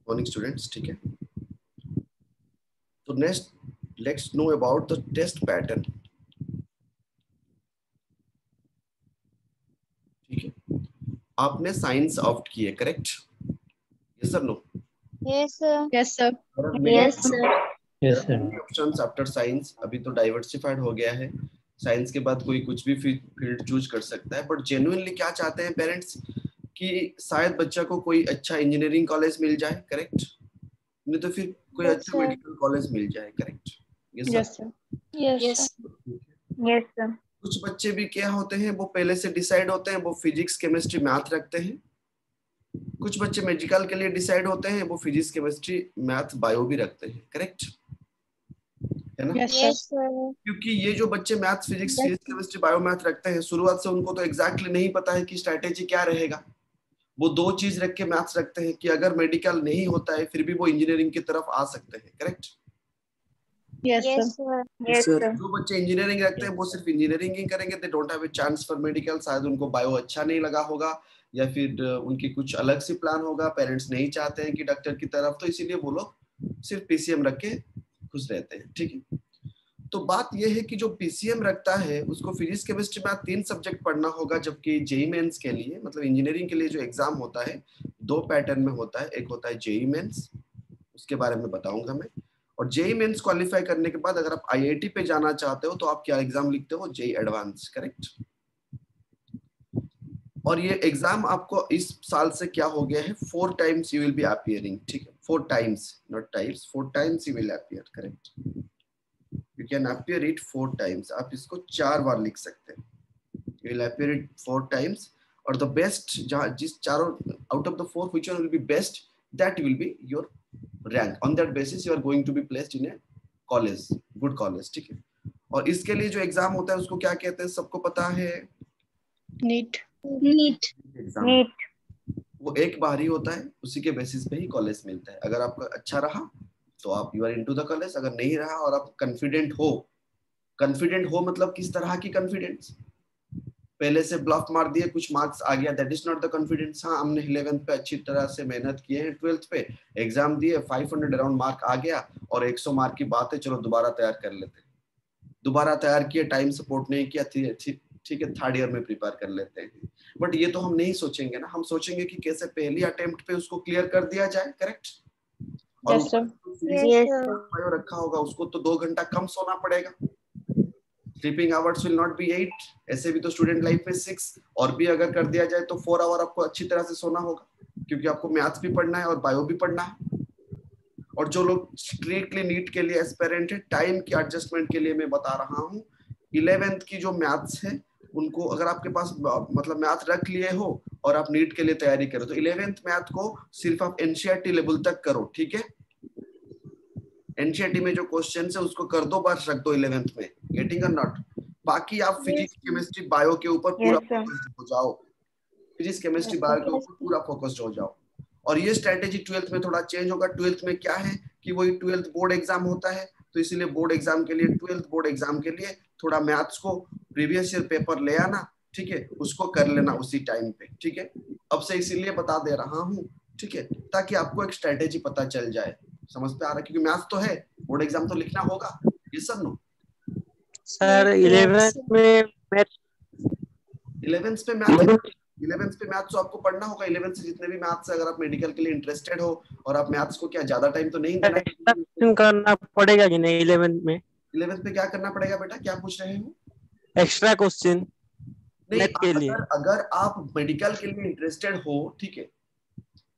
Morning students, ठीक है। तो next let's know about the test pattern. ठीक है, आपने साइंस ऑप्ट की है, correct? Yes sir, no? Yes sir. Yes sir. Yes sir. There are many options after science. अभी तो डाइवर्सिफाइड हो गया है, साइंस के बाद कोई कुछ भी फील्ड चूज कर सकता है। बट जेन्युइनली क्या चाहते हैं पेरेंट्स कि शायद बच्चा को कोई अच्छा इंजीनियरिंग कॉलेज मिल जाए, करेक्ट? नहीं तो फिर कोई अच्छा मेडिकल कॉलेज मिल जाए, correct? Yes sir. Yes sir. कुछ बच्चे भी क्या होते हैं, वो पहले से डिसाइड होते हैं, वो फिजिक्स केमिस्ट्री मैथ रखते हैं। कुछ बच्चे मेडिकल के लिए डिसाइड होते हैं, वो फिजिक्स केमिस्ट्री मैथ बायो भी रखते हैं, करेक्ट है ना? Yes sir. क्योंकि ये जो बच्चे math physics physics chemistry bio math रखते हैं, शुरुआत से उनको तो एग्जैक्टली नहीं पता है कि स्ट्रैटेजी क्या रहेगा। वो दो चीज रख के मैथ्स रखते हैं कि अगर मेडिकल नहीं होता है फिर भी वो इंजीनियरिंग की तरफ आ सकते हैं, करेक्ट? Yes sir. जो बच्चे इंजीनियरिंग रखते हैं वो सिर्फ इंजीनियरिंग ही करेंगे, they don't have a chance for medical. शायद उनको बायो अच्छा नहीं लगा होगा, या फिर उनकी कुछ अलग सी प्लान होगा, पेरेंट्स नहीं चाहते हैं कि डॉक्टर की तरफ, तो इसीलिए वो लोग सिर्फ पीसीएम रख के खुश रहते हैं, ठीक है। तो बात यह है कि जो पीसीएम रखता है उसको फिजिक्स केमिस्ट्री मैथ 3 सब्जेक्ट पढ़ना होगा, जबकि जेई मेंस के लिए मतलब इंजीनियरिंग के लिए जो एग्जाम होता है 2 पैटर्न में होता है। एक होता है जेई मेंस, उसके बारे में बताऊंगा मैं। और जेई मेंस क्वालिफाई करने के बाद अगर आप आईआईटी पे जाना चाहते हो तो आप क्या एग्जाम लिखते हो? JEE advance, correct? और ये एग्जाम आपको इस साल से क्या हो गया है, 4 times you will be appearing, ठीक है? 4 times, not times, 4 times you will appear, correct? You can appear it 4 times. आप इसको 4 बार लिख सकते हैं। You will appear it 4 times, और द बेस्ट जहां जिस चारों out of the 4 which one will be best, that will be your rank. On that basis you are going to be placed in A college, good college, ठीक है? और इसके लिए जो एग्जाम होता है उसको क्या कहते हैं, सबको पता है? नीट। एग्जाम। वो एक बार ही होता है, उसी के बेसिस पे ही कॉलेज मिलता है। अगर आपका अच्छा रहा तो आप you are into the college, अगर नहीं रहा और आप कॉन्फिडेंट हो मतलब किस तरह की कॉन्फिडेंस? पहले से ब्लफ मार दिए, कुछ मार्क्स आ गया, that is not the confidence. हाँ, हमने 11th पे अच्छी तरह से मेहनत किए हैं, 12th पे एग्जाम दिए, 500 अराउंड मार्क आ गया और 100 मार्क की बात है, चलो दोबारा तैयार कर लेते हैं। दोबारा तैयार किए, टाइम सपोर्ट नहीं किया, ठीक है, थर्ड ईयर में प्रिपेयर कर लेते हैं। बट ये तो हम नहीं सोचेंगे ना, हम सोचेंगे कि कैसे पहली अटेम्प्ट पे उसको क्लियर कर दिया जाए, करेक्ट? और यस सर। बायो रखा होगा उसको तो 2 घंटा कम सोना पड़ेगा। Sleeping hours will not be 8, ऐसे भी तो स्टूडेंट लाइफ में 6, और भी अगर कर दिया जाए तो 4 आवर आपको अच्छी तरह से सोना होगा, क्योंकि आपको मैथ्स भी पढ़ना है और बायो भी पढ़ना है। और जो लोग स्ट्रिक्टली नीट के लिए एस्पिरेंट है, टाइम की एडजस्टमेंट के लिए मैं बता रहा हूँ, 11th की जो मैथ्स है उनको अगर आपके पास मतलब मैथ रख लिए हो और आप नीट के लिए तैयारी करो तो 11th मैथ को सिर्फ आप एनसीईआरटी लेवल तक करो, ठीक है? एनसीईआरटी में जो क्वेश्चन है उसको कर दो, बस रख दो 11th में, गेटिंग और नॉट। बाकी आप फिजिक्स केमिस्ट्री बायो के ऊपर पूरा फोकस्ड हो जाओ, फिजिक्स केमिस्ट्री बायो के ऊपर पूरा फोकस्ड हो जाओ। और ये स्ट्रेटेजी 12th में थोड़ा चेंज होगा। 12th में क्या है कि वही 12th बोर्ड एग्जाम होता है, तो इसीलिए बोर्ड एग्जाम के लिए 12th बोर्ड एग्जाम के लिए थोड़ा मैथ्स को प्रीवियस ईयर पेपर ले आना, ठीक है? उसको कर लेना उसी टाइम पे, ठीक है? अब से इसीलिए बता दे रहा हूँ, ठीक है, ताकि आपको एक स्ट्रेटेजी पता चल जाए। समझ पे आ रहा है? क्योंकि मैथ्स तो है, बोर्ड एग्जाम तो लिखना होगा। ये सब नो सर 11th में मैथ 11th पे मैथ 11th पे मैथ्स तो आपको पढ़ना होगा। 11th से जितने भी मैथ्स है, अगर आप मेडिकल के लिए इंटरेस्टेड हो और आप मैथ्स को क्या ज्यादा टाइम तो नहीं देना है। करना पड़ेगा कि नहीं 11th में? 11th पे क्या करना पड़ेगा बेटा, क्या पूछ रहे हो? एक्स्ट्रा क्वेश्चन नहीं, मैथ के लिए। अगर आप मेडिकल के लिए इंटरेस्टेड हो, ठीक है,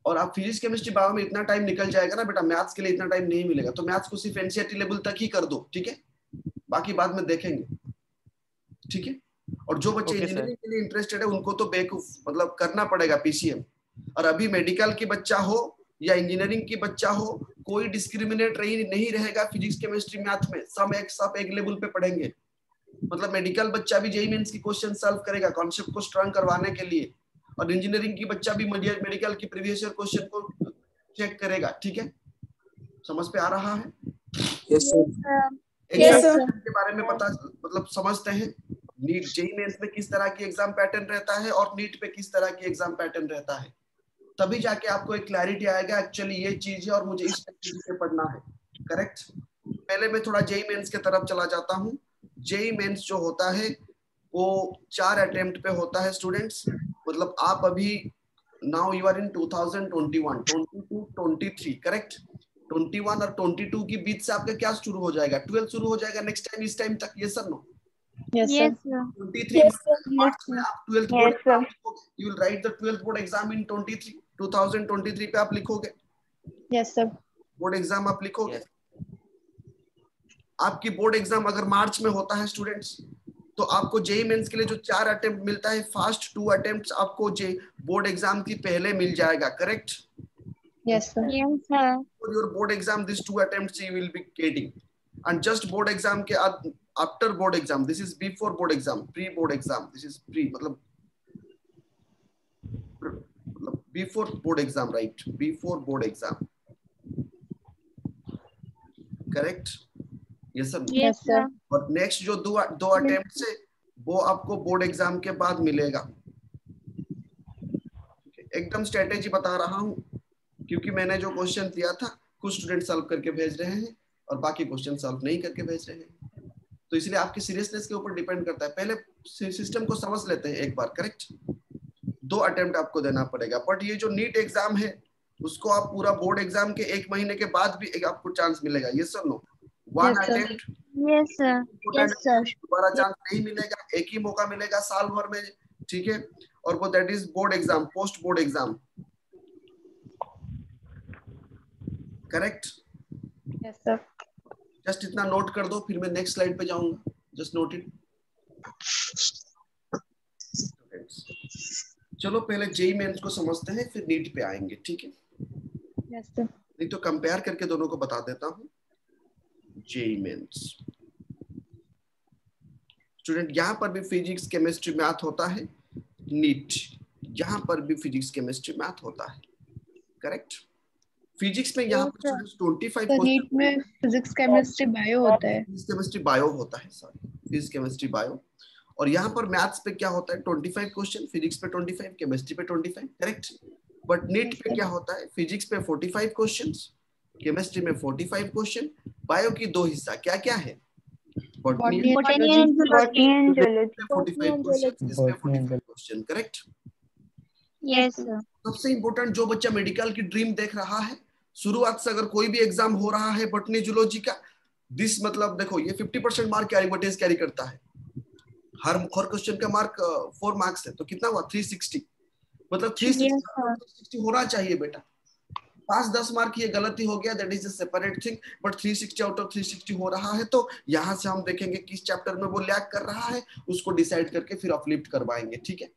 और आप फिजिक्स केमिस्ट्री बायो में इतना टाइम निकल जाएगा ना बेटा, मैथ्स के लिए इतना टाइम नहीं मिलेगा, तो मैथ्स को सिर्फ एनसीईआरटी लेवल तक ही कर दो, ठीक है? बाकी बाद में देखेंगे, ठीक है? और जो बच्चे ओके सर। इंजीनियरिंग के लिए इंटरेस्टेड है उनको तो बेवकूफ मतलब करना पड़ेगा पीसीएम। और अभी मेडिकल की बच्चा हो या इंजीनियरिंग की बच्चा हो, कोई डिस्क्रिमिनेट नहीं रहेगा फिजिक्स केमिस्ट्री मैथ में, सब एक लेवल पे पढ़ेंगे। मतलब मेडिकल बच्चा भी जेईई मेंस की क्वेश्चन सॉल्व करेगा कॉन्सेप्ट को स्ट्रांग करवाने के लिए, और इंजीनियरिंग की बच्चा भी मेडिकल की प्रीवियस ईयर क्वेश्चन को चेक करेगा, ठीक है? समझ पे आ रहा है? यस यस के बारे में पता मतलब समझते हैं नीट जेईई मेंस में किस तरह की एग्जाम पैटर्न रहता है और नीट पे किस तरह की एग्जाम पैटर्न रहता है। तभी जाके आपको एक क्लैरिटी आएगा एक्चुअली ये चीज है और मुझे इस तरीके से पढ़ना है। करेक्ट। पहले मैं थोड़ा जेई मेंस के तरफ चला जाता हूँ। जेई मेंस जो होता है वो 4 अटेम्प्ट पे होता है स्टूडेंट्स। मतलब आप अभी now you are in 2021, 22, 23, correct. 21 और 22 के बीच से आपका क्या शुरू हो जाएगा? 12 शुरू हो जाएगा नेक्स्ट टाइम, इस टाइम तक। ये सर नो? Yes, sir. 23 मार्च में आप 12th बोर्ड एग्जाम लिखोगे। You will write the 12th board exam in 2023 पे आप लिखोगे। Yes, sir. बोर्ड एग्जाम आप लिखोगे। आपकी बोर्ड एग्जाम अगर मार्च में होता है स्टूडेंट्स, तो आपको जेई मेंस के लिए जो 4 अटेम्प्ट मिलता है, फर्स्ट 2 अटेम्प्ट्स आपको जे बोर्ड एग्जाम की पहले मिल जाएगा। Correct. Yes, sir. Yes, sir. For your board exam, these 2 attempts you will be getting, and just board exam के after board exam, this is before board exam, pre board exam, this is pre मतलब before board exam, right? Before board exam, correct? Yes sir. Yes, sir. और next जो दो attempt है वो आपको board exam के बाद मिलेगा। एकदम स्ट्रेटेजी बता रहा हूँ क्योंकि मैंने जो क्वेश्चन दिया था कुछ स्टूडेंट सॉल्व करके भेज रहे हैं और बाकी क्वेश्चन सॉल्व नहीं करके भेज रहे हैं, तो इसलिए आपकी सीरियसनेस के ऊपर डिपेंड करता है। पहले सिस्टम को समझ लेते हैं एक बार। करेक्ट। 2 अटेम्प्ट आपको देना पड़ेगा, बट ये जो नीट एग्जाम है उसको आप पूरा बोर्ड एग्जाम के 1 महीने के बाद भी आपको चांस मिलेगा। ये sir no? 1 attempt, Yes, sir. Yes, sir. दोबारा चांस नहीं मिलेगा, एक ही मौका मिलेगा साल भर में, ठीक है। और वो that is board exam, post board exam. Correct. Yes, sir. Just इतना नोट कर दो, फिर मैं नेक्स्ट स्लाइड पे जाऊंगा। Just note it. चलो पहले जेई मेंस को समझते हैं, फिर नीट पे आएंगे, ठीक है। Yes, sir. नहीं तो कंपेयर करके दोनों को बता देता हूँ। जेई मेंस स्टूडेंट, यहाँ पर भी फिजिक्स केमिस्ट्री मैथ होता है। नीट यहाँ पर भी फिजिक्स केमिस्ट्री मैथ होता है। करेक्ट। फिजिक्स में यहाँ पर 25 तो नीट में फिजिक्स केमिस्ट्री बायो होता है। फिजिक्स केमिस्ट्री बायो होता है, सॉरी, फिजिक्स केमिस्ट्री बायो। और यहाँ पर मैथ्स पे क्या होता है? 25 क्वेश्चन, फिजिक्स पे 25, केमिस्ट्री पे 25। करेक्ट। बट नीट पे क्या होता है? फिजिक्स पे 45 क्वेश्चंस, केमिस्ट्री में 45 क्वेश्चन, बायो की 2 हिस्सा क्या क्या है? बॉटनी एंड जूलॉजी, 45 क्वेश्चन, इसमें 45 क्वेश्चन। करेक्ट। Yes, sir. सबसे इंपॉर्टेंट, जो बच्चा मेडिकल की ड्रीम देख रहा है, शुरुआत से अगर कोई भी एग्जाम हो रहा है बॉटनी जूलॉजी का, दिस मतलब देखो ये 50% मार्क कैरी करता है। हर क्वेश्चन का मार्क 4 मार्क्स है, तो कितना हुआ? 360। मतलब 360 होना चाहिए बेटा। 5-10 मार्क ये गलती हो गया, that is a separate thing, but 360 out of 360 हो रहा है, तो यहाँ से हम देखेंगे किस चैप्टर में वो लैग कर रहा है, उसको डिसाइड करके फिर अपलिफ्ट करवाएंगे, ठीक है।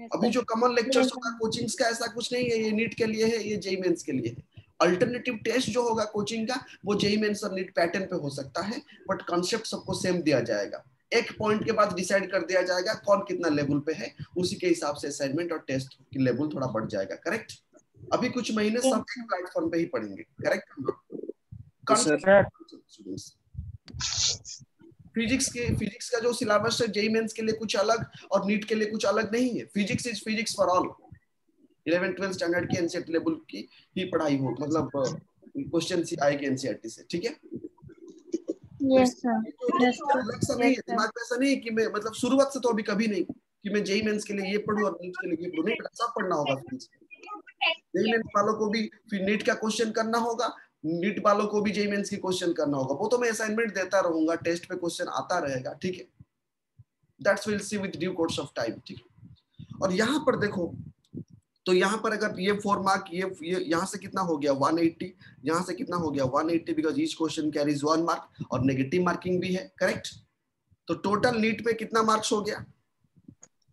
अभी जो कॉमन लेक्चर्स होगा कोचिंग्स का, ऐसा कुछ नहीं है, ये नीट के लिए है, ये जेई मेंस के लिए है। अल्टरनेटिव टेस्ट जो होगा कोचिंग का, वो जेई मेंस और नीट पैटर्न पे हो सकता है, बट कॉन्सेप्ट सबको सेम दिया जाएगा। एक पॉइंट के बाद डिसाइड कर दिया जाएगा कौन कितना लेवल पे है, उसी के हिसाब से असाइनमेंट और टेस्ट की लेवल थोड़ा बढ़ जाएगा। करेक्ट। अभी कुछ महीने सब एक प्लेटफॉर्म पे ही पढ़ेंगे। करेक्ट। फिजिक्स का जो सिलेबस है जेई मेंस के लिए कुछ अलग और नीट के लिए कुछ अलग नहीं है। Physics is physics for all. 11-12 standard की एनसीईआरटी लेवल की ही पढ़ाई हो, मतलब क्वेश्चन आएगी एनसीईआरटी से, ठीक है। Yes, sir. Yes, sir. अलग सा नहीं है, दिमाग में ऐसा नहीं है कि मैं मतलब शुरुआत से तो अभी कभी नहीं कि मैं जेई मेंस के लिए ये पढूं और नीट के लिए ये पढूं, नहीं, सब पढ़ना होगा। जेई मेंस वालों को भी फिर नीट का क्वेश्चन करना होगा, नीट वालों को भी जेई मेंस की क्वेश्चन करना होगा। वो तो मैं असाइनमेंट देता रहूंगा, टेस्ट पे क्वेश्चन आता रहेगा, ठीक है। That's will see with due course of time, ठीक है। और यहाँ पर देखो, तो यहाँ पर अगर ये 4 मार्क, ये यहाँ से कितना हो गया? 180, यहाँ से कितना हो गया? 180, because each question carries 1 mark और नेगेटिव मार्किंग भी है। करेक्ट। तो टोटल नीट में कितना मार्क्स हो गया?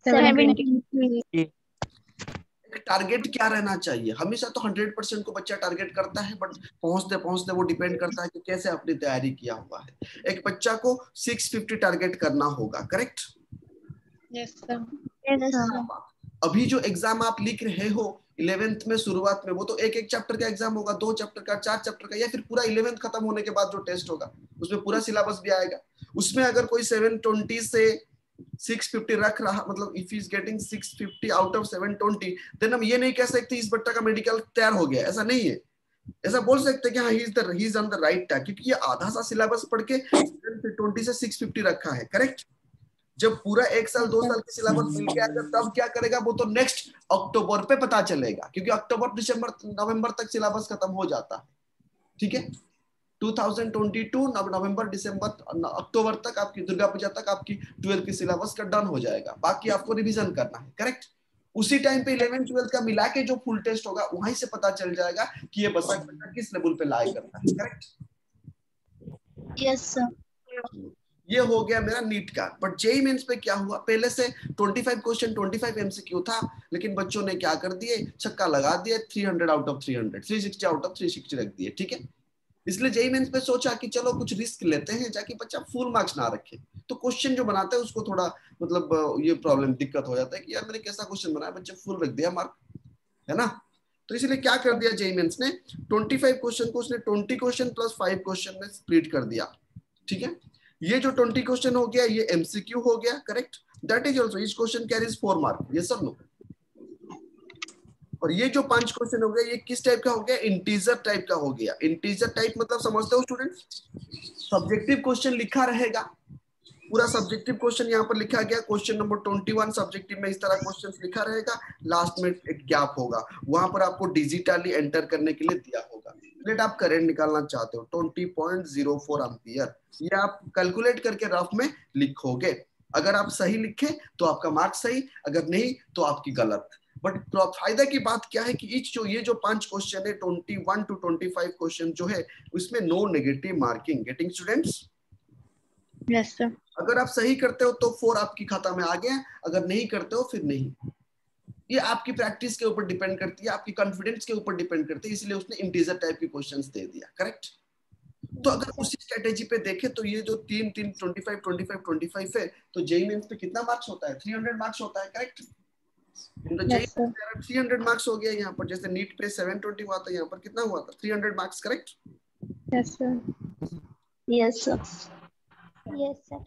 70. टारगेट क्या रहना चाहिए? हमेशा तो 100% को बच्चा टारगेट करता है, बट पहुंचते पहुंचते वो डिपेंड करता है कि कैसे अपनी तैयारी किया हुआ है। एक बच्चा को 650 टारगेट करना होगा। Correct. Yes, sir. Yes, sir. अभी जो एग्जाम आप लिख रहे हो 11th में शुरुआत में, वो तो एक चैप्टर का एग्जाम होगा, 2 चैप्टर का, 4 चैप्टर का, या फिर पूरा 11th खत्म होने के बाद जो टेस्ट होगा उसमें पूरा सिलेबस भी आएगा। उसमें अगर कोई 720 से 650 रख रहा, मतलब if is getting 650 out of 720, then हम ये नहीं कह सकते इस बच्चा का मेडिकल तैयार हो गया, ऐसा नहीं है। ऐसा बोल सकते हैं कि हाँ he is on the right track, क्योंकि ये आधा सा सिलेबस पढ़ के 720 से 650 रखा है, करेक्ट। जब पूरा 1 साल 2 साल की सिलेबस मिल के आएगा तब क्या करेगा वो तो नेक्स्ट अक्टूबर पे पता चलेगा, क्योंकि अक्टूबर दिसंबर नवंबर तक सिलेबस खत्म हो जाता है, ठीक है। 2022 नवंबर दिसंबर अक्टूबर तक आपकी दुर्गा पूजा तक आपकी 12th की सिलेबस का डन हो जाएगा, बाकी आपको रिवीजन करना है, करेक्ट। उसी टाइम पे 11 12 का मिला के जो फुल टेस्ट होगा वहीं से पता चल जाएगा कि ये बच्चा किस लेवल पे लाए करता है, करेक्ट। Yes sir. ये हो गया मेरा नीट का। बट जेईई मेंस पे क्या हुआ, पहले से 25 क्वेश्चन 25 एमसीक्यू था, लेकिन बच्चों ने क्या कर दिए, छक्का लगा दिए, 300 आउट ऑफ 300, 360 आउट ऑफ 360 रख दिए, ठीक है। इसलिए जेईई मेंस पे सोचा कि चलो कुछ रिस्क लेते हैं, जाके बच्चा फुल मार्क्स ना रखे, तो क्वेश्चन जो बनाता है उसको थोड़ा मतलब ये प्रॉब्लम दिक्कत हो जाता है कि यार मैंने कैसा क्वेश्चन बनाया, बच्चे फुल रख दिया मार्क, है ना। तो इसलिए क्या कर दिया जेईई मेंस ने, 25 क्वेश्चन को उसने 20 क्वेश्चन प्लस 5 क्वेश्चन में स्प्लिट कर दिया, ठीक है। ये जो 20 क्वेश्चन हो गया ये एमसीक्यू हो गया, correct. That is also each question carries 4 mark, yes और नो। और ये जो 5 क्वेश्चन हो गया ये किस टाइप का हो गया, इंटीजर टाइप का हो गया। इंटीजर टाइप मतलब समझते हो स्टूडेंट्स, सब्जेक्टिव क्वेश्चन लिखा रहेगा, पूरा सब्जेक्टिव क्वेश्चन यहाँ पर लिखा गया, क्वेश्चन नंबर 21 सब्जेक्टिव में इस तरह क्वेश्चन लिखा रहेगा, लास्ट में एक गैप होगा, वहां पर आपको डिजिटली एंटर करने के लिए दिया होगा। लेट आप करंट निकालना चाहते हो 20.04 एम्पियर, ये आप कैलकुलेट करके रफ में लिखोगे। अगर आप सही लिखे तो आपका मार्क्स सही, अगर नहीं तो आपकी गलत। बट फायदा की बात क्या है कि ये जो 5 क्वेश्चन है 21 to 25 क्वेश्चन जो है उसमें no negative marking, getting students. Yes sir. अगर आप सही करते हो तो 4 आपकी खाता में आ गया, अगर नहीं करते हो फिर नहीं। ये आपकी प्रैक्टिस के ऊपर डिपेंड करती है, आपकी कॉन्फिडेंस के ऊपर डिपेंड करती है, इसलिए उसने इंटीजर टाइप के क्वेश्चंस दे दिया, करेक्ट। तो अगर उसी स्ट्रेटेजी पे देखें तो ये जो 3 3 25 25 25 है, तो जेईई मेंस पे कितना मार्क्स होता है, 300 मार्क्स होता है, करेक्ट। Yes sir. 300 मार्क्स हो गया यहाँ पर, जैसे नीट पे 720 हुआ था, यहाँ पर कितना हुआ था, 300 marks, correct. Yes sir. Yes sir. Yes sir.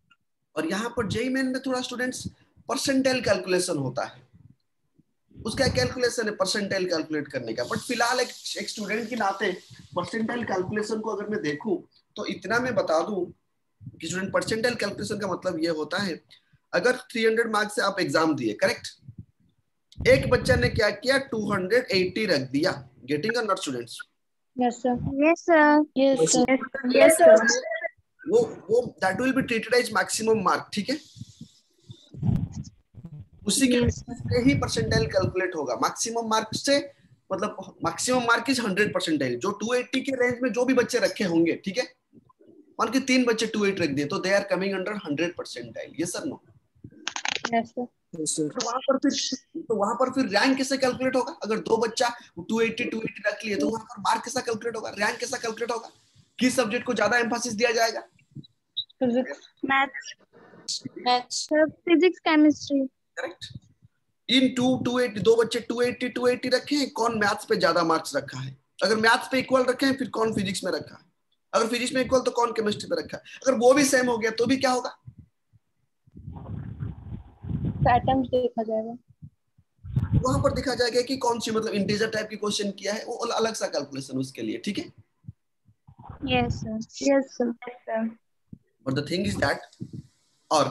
और यहाँ पर जेईई मेन में थोड़ा स्टूडेंट्स परसेंटाइल कैलकुलेशन होता है, उसका कैलकुलेशन है परसेंटाइल कैलकुलेट करने का। बट फिलहाल एक स्टूडेंट के नाते परसेंटाइल कैलकुलेशन को अगर मैं देखूं तो इतना मैं बता दूं कि स्टूडेंट परसेंटाइल कैलकुलेशन का मतलब ये होता है, अगर 300 मार्क्स से आप एग्जाम दिए, करेक्ट, एक बच्चा ने क्या किया 280 रख दिया, getting or not students. Yes sir. Yes sir. Yes sir. Yes sir. वो that will be treated as maximum mark, ठीक है। उसी के से ही परसेंटाइल कैलकुलेट होगा। मैक्सिमम मार्क से मतलब मैक्सिमम मार्क इज 100 परसेंटाइल, जो 280 के रेंज में जो भी बच्चे रखे होंगे, ठीक है, मान के 3 बच्चे 280 रख दिए तो they are coming under 100 percentile, yes sir no. Yes sir. तो वहां पर फिर रैंक कैसे कैलकुलेट होगा, अगर 2 बच्चा 280 रख लिए तो वहां पर मार्क कैसा कैलकुलेट होगा, रैंक कैसा कैलकुलेट होगा, किस सब्जेक्ट को ज्यादा एम्फासिस दिया जाएगा, physics. Maths. Physics chemistry. Correct. इन 2 बच्चे 280 रखे हैं, कौन मैथ्स पे ज्यादा मार्क्स रखा है, अगर मैथ्स पे इक्वल रखे हैं फिर कौन फिजिक्स में रखा है, अगर फिजिक्स में इक्वल तो कौन केमिस्ट्री पे रखा है, अगर वो भी सेम हो गया तो भी क्या होगा, एटम्स देखा जाएगा, वहां पर दिखा जाएगा कि कौन सी मतलब इंटीजर टाइप की क्वेश्चन किया है, वो अलग सा कैलकुलेशन उसके लिए, ठीक है। Yes sir. Yes sir. But the thing is that और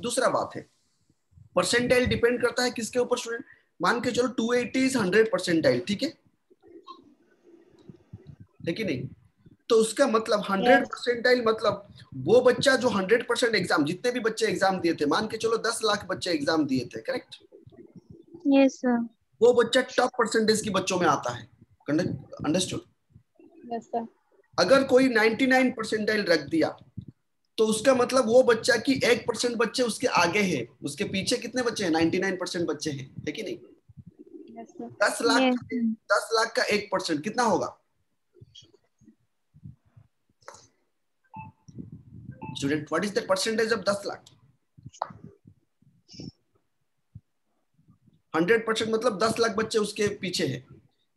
दूसरा बात है, परसेंटाइल डिपेंड करता है किसके ऊपर स्टूडेंट, मान के चलो 280 इज 100 परसेंटाइल, ठीक है कि नहीं, तो उसका मतलब 100 परसेंटाइल मतलब वो बच्चा जो 100% एग्जाम, जितने भी बच्चे एग्जाम दिए थे, मान के चलो 10 लाख बच्चे एग्जाम दिए थे, करेक्ट, यस सर। वो बच्चा टॉप परसेंटेज की बच्चों में आता है, अंडरस्टूड। Yes sir. अगर कोई 99 परसेंटाइल रख दिया तो उसका मतलब वो बच्चा की 1% बच्चे उसके आगे है, उसके पीछे कितने बच्चे हैं, 99% बच्चे हैं, है कि नहीं। Yes sir. 10 लाख का 1% कितना होगा student, what is the percentage of 10 lakh, 100% मतलब 10 लाख बच्चे उसके पीछे है,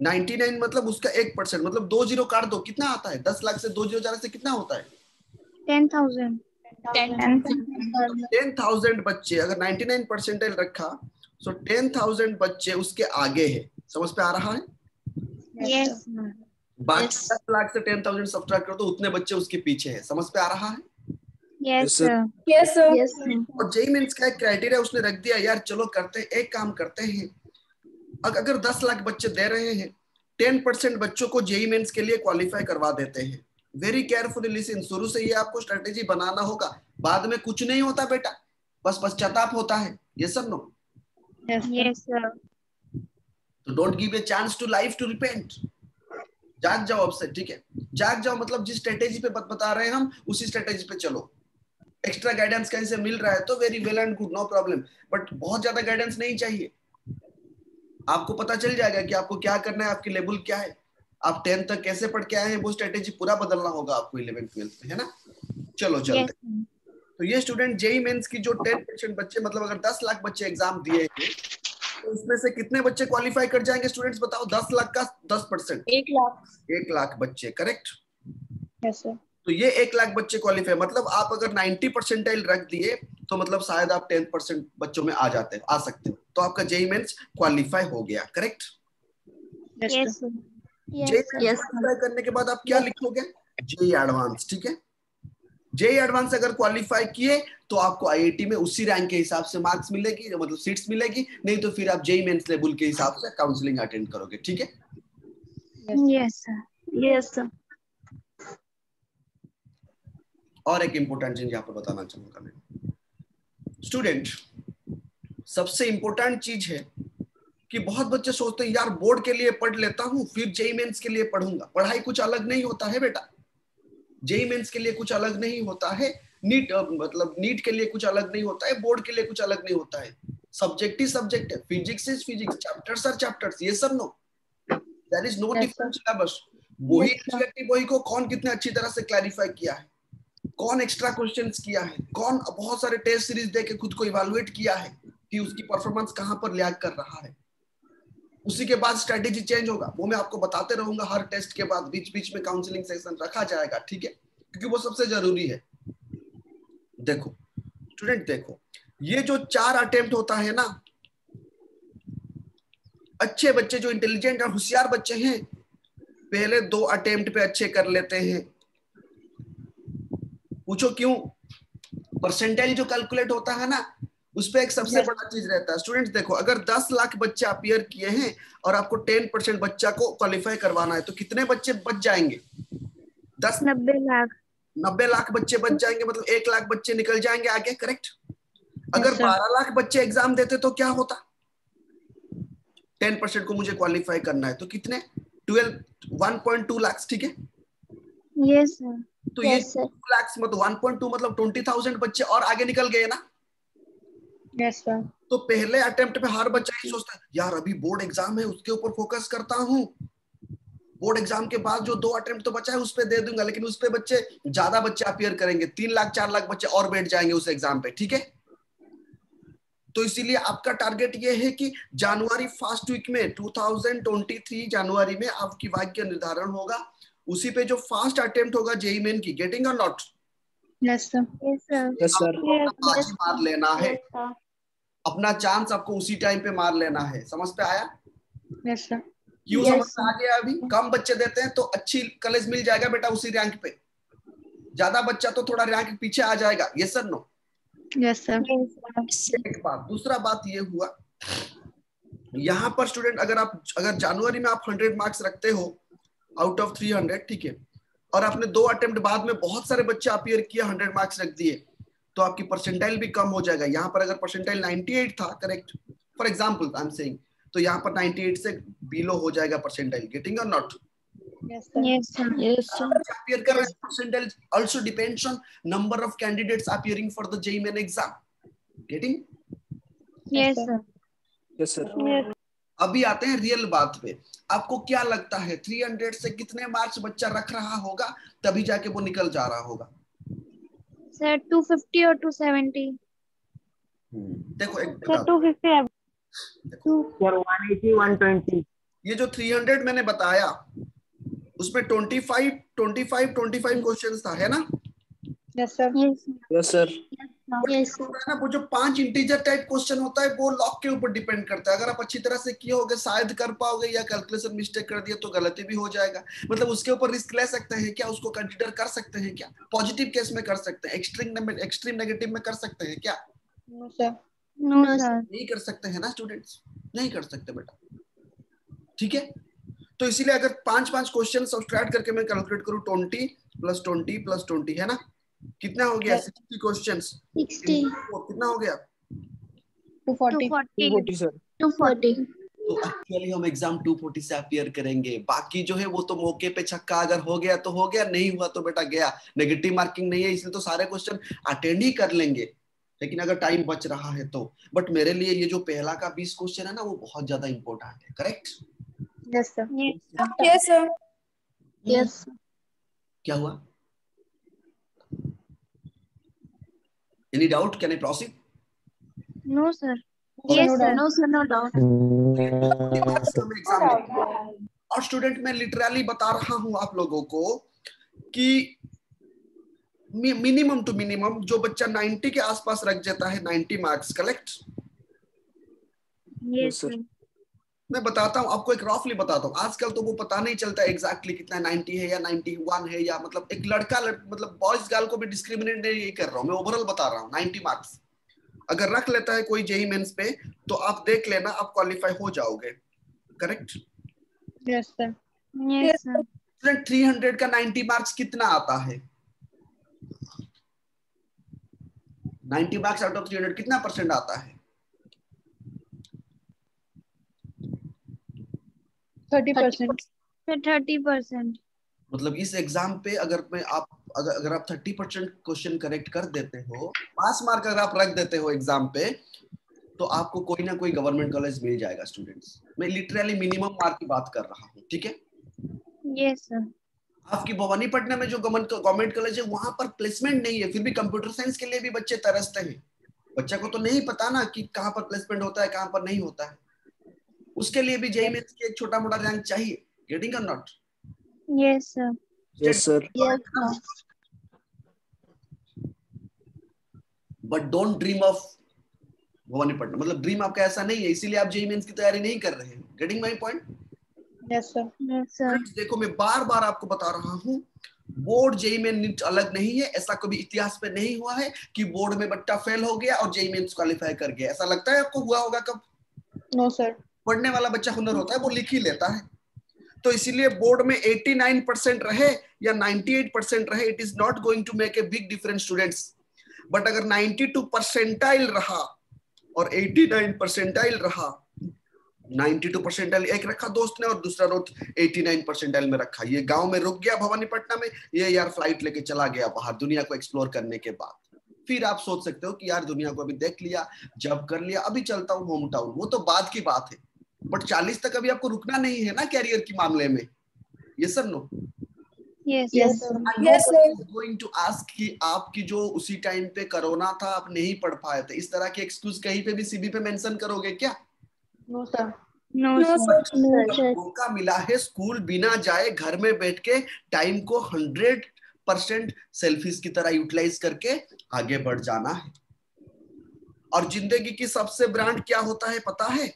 99 मतलब उसका 1% मतलब 2 जीरो काट दो, कितना आता है, 10 लाख से 2 जीरो जाने से कितना होता है, 10,000। 10,000 बच्चे अगर 99 परसेंटाइल रखा, सो 10,000 बच्चे उसके आगे है। समझ पे आ रहा है? Yes, sir. बाकी 10 लाख से 10,000 सब्ट्रैक्ट करो तो उतने बच्चे उसके पीछे है। समझ पे आ रहा है? Yes, sir. Yes, sir. Yes, sir. और जेई मेंस का एक क्राइटेरिया उसने रख दिया, यार चलो करते हैं, एक काम करते हैं, अगर 10 लाख बच्चे दे रहे हैं, 10% बच्चों को जेई मेंस के लिए क्वालिफाई करवा देते हैं। वेरी केयरफुली लिसन, शुरू से ये आपको स्ट्रेटेजी बनाना होगा, बाद में कुछ नहीं होता बेटा, बस पश्चाताप होता है। ये सब नो, Yes, sir. तो don't give a chance to life to repent. जाग जाओ अब से, ठीक है? जाग जाओ, मतलब जिस स्ट्रेटेजी पे बता रहे हैं हम, उसी स्ट्रेटेजी पे चलो। एक्स्ट्रा गाइडेंस कहीं से मिल रहा है तो very well and good, no problem, but बहुत ज्यादा गाइडेंस नहीं चाहिए। आपको पता चल जाएगा कि आपको क्या करना है, आपकी लेवल क्या है, आप 10th तक कैसे पढ़ के आए हैं, वो स्ट्रेटेजी पूरा बदलना होगा आपको 11th 12th में, है ना? चलो चलते। Yes, sir. तो ये स्टूडेंट जेई मेंस की जो 10% बच्चे, मतलब अगर 10 लाख बच्चे एग्जाम दिए हैं, तो उसमें से कितने बच्चे क्वालिफाई कर जाएंगे स्टूडेंट्स बताओ? 10 लाख का 10%, 1 लाख। 1 लाख बच्चे, करेक्ट? Yes, sir. तो ये 1 लाख बच्चे क्वालिफाई, मतलब आप अगर 90 परसेंटाइल रख दिए तो मतलब शायद आप 10% बच्चों में आ सकते हो, तो आपका जेई मेंस क्वालिफाई हो गया, correct? Yes, sir. JEE qualify करने के बाद आप क्या लिखोगे? जेई एडवांस, ठीक है? जेई एडवांस अगर क्वालिफाई किए तो आपको आईआईटी में उसी रैंक के हिसाब से मार्क्स मिलेगी, मतलब सीट्स मिलेगी, नहीं तो फिर आप जेई मेंस लेवल के हिसाब से काउंसलिंग अटेंड करोगे, ठीक है? Yes, sir. Yes, sir. और एक इंपॉर्टेंट चीज यहाँ पर बताना चाहूंगा मैं स्टूडेंट, सबसे इंपॉर्टेंट चीज है कि बहुत बच्चे सोचते हैं यार बोर्ड के लिए पढ़ लेता हूँ फिर जेई मेंस के लिए पढ़ूंगा। पढ़ाई कुछ अलग नहीं होता है बेटा, जेई मेंस के लिए कुछ अलग नहीं होता है, नीट के लिए कुछ अलग नहीं होता है, बोर्ड के लिए कुछ अलग नहीं होता है। सब्जेक्ट ही सब्जेक्ट है, physics is physics, chapters are chapters, ये सब no, there is no different syllabus. वही वही को कौन कितने अच्छी तरह से क्लैरिफाई किया है, कौन एक्स्ट्रा क्वेश्चंस किया है, कौन बहुत सारे टेस्ट सीरीज देके खुद को इवैल्यूएट किया है कि उसकी परफॉर्मेंस कहां पर लैग कर रहा है, उसी के बाद स्ट्रेटेजी चेंज होगा। वो मैं आपको बताते रहूंगा, हर टेस्ट के बाद बीच बीच में काउंसलिंग सेशन रखा जाएगा, ठीक है? क्योंकि वो सबसे जरूरी है। देखो स्टूडेंट, देखो ये जो 4 अटेम्प्ट होता है ना, अच्छे बच्चे जो इंटेलिजेंट और होशियार बच्चे हैं पहले 2 अटेम्प्ट पे अच्छे कर लेते हैं। पूछो क्यों? परसेंटाइल जो कैलकुलेट होता है ना, उस पे एक सबसे बड़ा चीज रहता है। स्टूडेंट्स देखो, अगर 10 लाख बच्चे अपीयर किए हैं और आपको 10% बच्चा को क्वालिफाई करवाना है तो कितने बच्चे बच जाएंगे? 90 लाख। 90 लाख बच्चे बच जाएंगे, मतलब 1 लाख बच्चे निकल जाएंगे आगे, करेक्ट? अगर 12 लाख बच्चे एग्जाम देते तो क्या होता? 10% को मुझे क्वालिफाई करना है तो कितने? 1.2 लाख, ठीक है? Yes, sir. तो ये 2 लाख मतलब 1.2 मतलब 20,000 बच्चे और आगे निकल गए ना। Yes, sir. तो पहले अटेम्प्ट पे हर बच्चा ही सोचता है यार अभी बोर्ड एग्जाम है उसके ऊपर फोकस करता हूँ, बोर्ड एग्जाम के बाद जो 2 अटेम्प्ट तो बचा है उस पे दे दूंगा, लेकिन उस पे बच्चे ज्यादा बच्चे अपीयर करेंगे, 3 लाख 4 लाख बच्चे और बैठ जाएंगे उस एग्जाम पे, ठीक है? तो इसीलिए आपका टारगेट ये है कि जनवरी फर्स्ट वीक में 2023 जनवरी में आपकी भाग्य निर्धारण होगा, उसी पे जो फर्स्ट अटेम्प्ट होगा जेई मेन की, getting or not? Yes, sir. Yes, sir. Yes, sir. आज ही मार लेना है, अपना चांस आपको उसी टाइम पे मार लेना है। समझ पे आया? Yes, sir. क्यों? समझ में आ गया? अभी कम बच्चे देते हैं तो अच्छी कॉलेज मिल जाएगा बेटा उसी रैंक पे, ज्यादा बच्चा तो थोड़ा रैंक पीछे आ जाएगा। ये सर नो? Yes, sir. एक बात। दूसरा बात ये हुआ यहाँ पर स्टूडेंट, अगर जनवरी में आप 100 मार्क्स रखते हो आउट ऑफ 300, ठीक है, और आपने 2 अटेम्प्ट बाद में बहुत सारे बच्चे अपीयर किए 100 मार्क्स रख दिए, तो आपकी परसेंटाइल भी कम हो जाएगा। यहाँ पर अगर परसेंटाइल 98 था, correct, for example I am saying, तो यहाँ पर 98 से बिलो हो जाएगा percentile, getting or not? Yes, sir. Yes, sir. Yes, sir. Appear कर रहे हैं, percentile also depends on number of candidates appearing for the JEE main exam, getting? Yes, sir. Yes, sir. Yes. अभी आते हैं real बात पे। आपको क्या लगता है 300 से कितने मार्क्स बच्चा रख रहा होगा तभी जाके वो निकल जा रहा होगा? Sir, 250 or 270? देखो एक Sir, 250. देखो, Sir, 180, 120. ये जो 300 मैंने बताया उसमें 25 क्वेश्चंस था, है ना? Yes, sir. Yes, sir. Yes, sir. Yes, sir. ना वो जो 5 इंटीजर टाइप क्वेश्चन होता है वो लॉग के ऊपर डिपेंड करता है। अगर आप अच्छी तरह से किए होगे शायद कर पाओगे, या कैलकुलेशन मिस्टेक कर दिया तो गलती भी हो जाएगा। मतलब उसके ऊपर रिस्क ले सकते हैं क्या, उसको कंसीडर कर सकते हैं क्या, पॉजिटिव केस में कर सकते हैं, एक्सट्रीम नेगेटिव में कर सकते हैं क्या? No, sir. No, sir. नहीं कर सकते हैं ना स्टूडेंट्स, नहीं कर सकते बेटा, ठीक है। तो इसीलिए अगर 5 क्वेश्चन सब्सट्रैक्ट करके मैं कैलकुलेट करूं 20 + 20 + 20 है ना, कितना हो गया? 60 क्वेश्चंस 60. कितना हो गया? 240. 240. 240, sir. 240. तो एक्चुअली हम एग्जाम 240 से अपियर करेंगे। बाकी जो है वो तो मौके पे छक्का, अगर हो गया तो हो गया, नहीं हुआ तो बेटा गया, नेगेटिव मार्किंग नहीं है, इसलिए तो सारे क्वेश्चन अटेंड ही कर लेंगे। लेकिन अगर टाइम बच रहा है तो, बट मेरे लिए ये जो पहला का 20 क्वेश्चन है ना वो बहुत ज्यादा इंपॉर्टेंट है। Correct? Yes, sir. Yes, sir. Yes, sir. Yes, sir. क्या हुआ? Any doubt? Can I proceed? No, sir. No, Yes, no sir. doubt. No, sir. No doubt. और स्टूडेंट मैं लिटरली बता रहा हूं आप लोगों को कि मिनिमम टू मिनिमम जो बच्चा 90 के आसपास रख जाता है 90 मार्क्स, करेक्ट? Yes, sir. मैं बताता हूं आपको, एक रफली बताता हूं। आजकल तो वो पता नहीं चलता एग्जैक्टली कितना 90 है या 91 है, या मतलब एक लड़का मतलब बॉयज गर्ल को भी डिस्क्रिमिनेट नहीं कर रहा हूं मैं, ओवरऑल बता रहा हूं। 90 मार्क्स अगर रख लेता है कोई जेईई मेंस पे तो आप देख लेना आप क्वालिफाई हो जाओगे। Correct? Yes, sir. Yes, sir. 300 का 90 मार्क्स कितना आता है? 90 मार्क्स आउट ऑफ 300 कितना परसेंट आता है? 30%. Sir, 30%. मतलब इस एग्जाम पे अगर आप 30% क्वेश्चन करेक्ट कर देते हो, पास मार्क अगर आप रख देते हो एग्जाम पे, तो आपको कोई ना कोई गवर्नमेंट कॉलेज मिल जाएगा स्टूडेंट्स। मैं लिटरली मिनिमम मार्क की बात कर रहा हूँ, ठीक है? Yes, sir. आपकी भवानीपट्टनम में जो गवर्नमेंट कॉलेज है वहां पर प्लेसमेंट नहीं है, फिर भी कंप्यूटर साइंस के लिए भी बच्चे तरसते हैं। बच्चे को तो नहीं पता ना कि कहाँ पर प्लेसमेंट होता है, कहाँ पर नहीं होता है। उसके लिए भी जेईई मेंस के एक छोटा मोटा रैंक चाहिए। Getting or not? Yes, sir. Yes, sir. Yes, sir. But don't dream of Bhavanipatnam. मतलब ड्रीम आपका ऐसा नहीं है, इसीलिए आप जेईई मेंस की तैयारी नहीं कर रहे हैं। Getting my point? Yes, sir. Yes, sir. देखो मैं बार बार आपको बता रहा हूँ, बोर्ड जेईई में नीट अलग नहीं है। ऐसा कभी इतिहास में नहीं हुआ है कि बोर्ड में बच्चा फेल हो गया और जेईई मेंस क्वालिफाई कर गया। ऐसा लगता है आपको हुआ होगा कब? No, sir. पढ़ने वाला बच्चा हुनर होता है, वो लिख ही लेता है। तो इसीलिए बोर्ड में 89% रहे या 98% रहे, it is not going to make a big difference students. But अगर 92 परसेंटाइल रहा और 89 परसेंटाइल रहा, 92 परसेंटाइल एक रखा दोस्त ने और दूसरा रोज 89 परसेंटाइल में रखा, ये गांव में रुक गया भवानीपट्टनम में, ये यार फ्लाइट लेके चला गया बाहर दुनिया को एक्सप्लोर करने के बाद। फिर आप सोच सकते हो कि यार दुनिया को अभी देख लिया, जब कर लिया, अभी चलता हूँ होम टाउन, वो तो बाद की बात है। बट 40 तक अभी आपको रुकना नहीं है ना कैरियर के मामले में। Yes sir no? Yes, Yes, sir. sir. Yes, sir. Going to ask कि आपकी जो उसी टाइम पे कोरोना था आप नहीं पढ़ पाए थे, इस तरह की एक्सक्यूज कहीं पे भी सीबी पे मेंशन करोगे क्या? No, sir. No, No, sir. sir. जब मौका मिला है स्कूल बिना जाए घर में बैठ के टाइम को 100% सेल्फीज की तरह यूटिलाइज करके आगे बढ़ जाना है। और जिंदगी की सबसे ब्रांड क्या होता है पता है?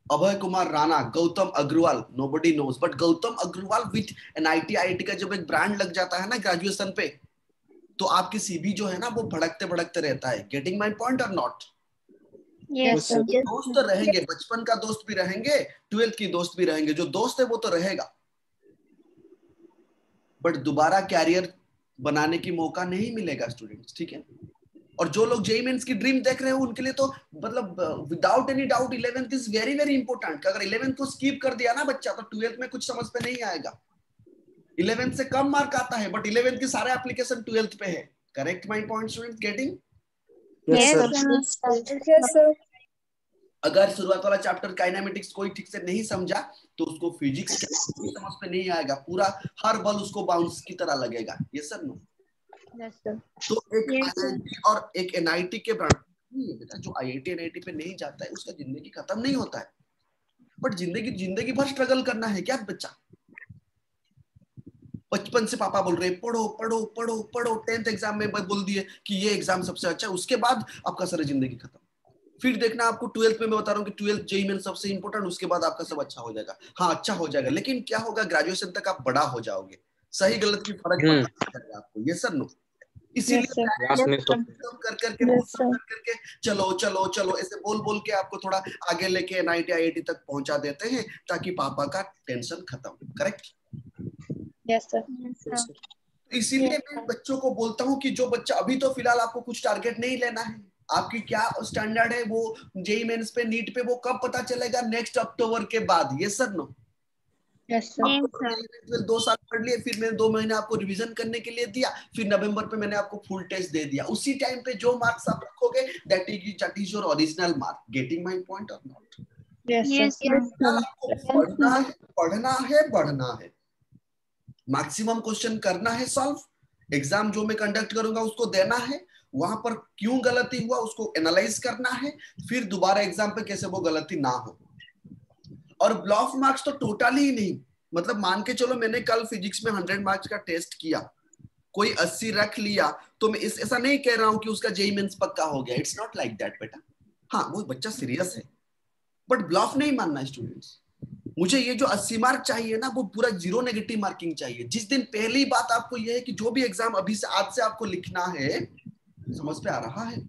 Abhay Kumar Rana, Gautam Agarwal, nobody knows, but Gautam Agarwal with NIT IIT का जब एक ब्रांड लग जाता है ना ग्रेजुएशन पे, तो आपकी सीबी जो है ना वो भड़कते भड़कते रहता है। गेटिंग माय पॉइंट और नॉट? Yes, sir. दोस्त तो रहेंगे, बचपन का दोस्त भी रहेंगे, 12th की दोस्त भी रहेंगे, जो दोस्त है वो तो रहेगा, बट दोबारा कैरियर बनाने की मौका नहीं मिलेगा स्टूडेंट्स, ठीक है? और जो लोग जेईई मेंस की ड्रीम देख रहे हो उनके लिए तो मतलब without any doubt 11th is very very important. अगर 11th को स्किप कर दिया ना बच्चा तो 12th में कुछ समझ पे नहीं आएगा। 11th से कम मार्क आता है बट 11th की सारे एप्लीकेशन 12th पे है। Correct my point students? Getting? Yes, Yes, sir. sir. Yes, sir. अगर शुरुआत वाला चैप्टर काइनेमेटिक्स कोई ठीक से नहीं समझा तो उसको फिजिक्स समझ में नहीं आएगा, पूरा हर बल उसको बाउंस की तरह लगेगा। ये सर नो? Yes, sir. तो एक Yes, sir. आईआईटी और एक एनआईटी के ब्रांड नहीं है बेटा, जो आईआईटी एनआईटी पे नहीं जाता है उसका जिंदगी खत्म नहीं होता है, बट जिंदगी भर स्ट्रगल करना है क्या बच्चा? बचपन से पापा बोल रहे हैं पढ़ो पढ़ो पढ़ो पढ़ो, 10th एग्जाम में बोल दिए कि ये एग्जाम सबसे अच्छा है, उसके बाद आपका सारा जिंदगी खत्म। फिर देखना आपको 12th में मैं बता रहा हूँ कि 12th जेईई मेन सबसे इंपॉर्टेंट, उसके बाद आपका सब अच्छा हो जाएगा। हाँ अच्छा हो जाएगा, लेकिन क्या होगा, ग्रेजुएशन तक आप बड़ा हो जाओगे, सही गलत की फर्क पड़ता है आपको, ये सर नो। इसीलिए Yes, sir. क्लास में तो कर करके Yes, sir. कर करके चलो चलो चलो ऐसे बोल बोल के आपको थोड़ा आगे लेके एनआईटी आईआईटी तक पहुंचा देते हैं ताकि पापा का टेंशन खत्म। Correct? Yes, sir. Yes, yes, sir. sir. इसीलिए Yes, मैं sir. बच्चों को बोलता हूँ कि जो बच्चा अभी तो फिलहाल आपको कुछ टारगेट नहीं लेना है, आपकी क्या स्टैंडर्ड है वो जेईई मेंस पे नीट पे वो कब पता चलेगा, नेक्स्ट अक्टूबर के बाद। Yes sir no? Yes, sir. Yes, अक्टूबर में sir. इलेक्ट्रिकल 2 साल पढ़ लिए, फिर मैंने 2 महीने आपको रिवीजन करने के लिए दिया, फिर नवंबर पे मैंने आपको फुल टेस्ट दे दिया। उसी टाइम पे जो मार्क्स आप रखोगे that is your original mark. Getting my point और not? Yes, sir. Yes, sir. आपको पढ़ना है पढ़ना है बढ़ना है, मैक्सिमम क्वेश्चन करना है सॉल्व, एग्जाम जो मैं कंडक्ट करूंगा उसको देना है, वहां पर क्यों गलती हुआ उसको एनालाइज करना है, फिर दोबारा एग्जाम पे कैसे वो गलती ना हो। और ब्लॉक मार्क्स तो टोटली ही नहीं, मतलब मान के चलो मैंने कल फिजिक्स में 100 मार्क्स का टेस्ट किया, कोई 80 रख लिया, तो मैं ऐसा नहीं कह रहा हूं कि उसका जेईई मेंस पक्का हो गया। इट्स नॉट लाइक दैट बेटा। हाँ वो बच्चा सीरियस है, बट ब्लॉफ नहीं मानना है स्टूडेंट्स। मुझे ये जो 80 मार्क चाहिए ना वो पूरा 0 नेगेटिव मार्किंग चाहिए। जिस दिन पहली बात आपको ये है कि जो भी एग्जाम अभी से आज से आपको लिखना है, समझ पे आ रहा है,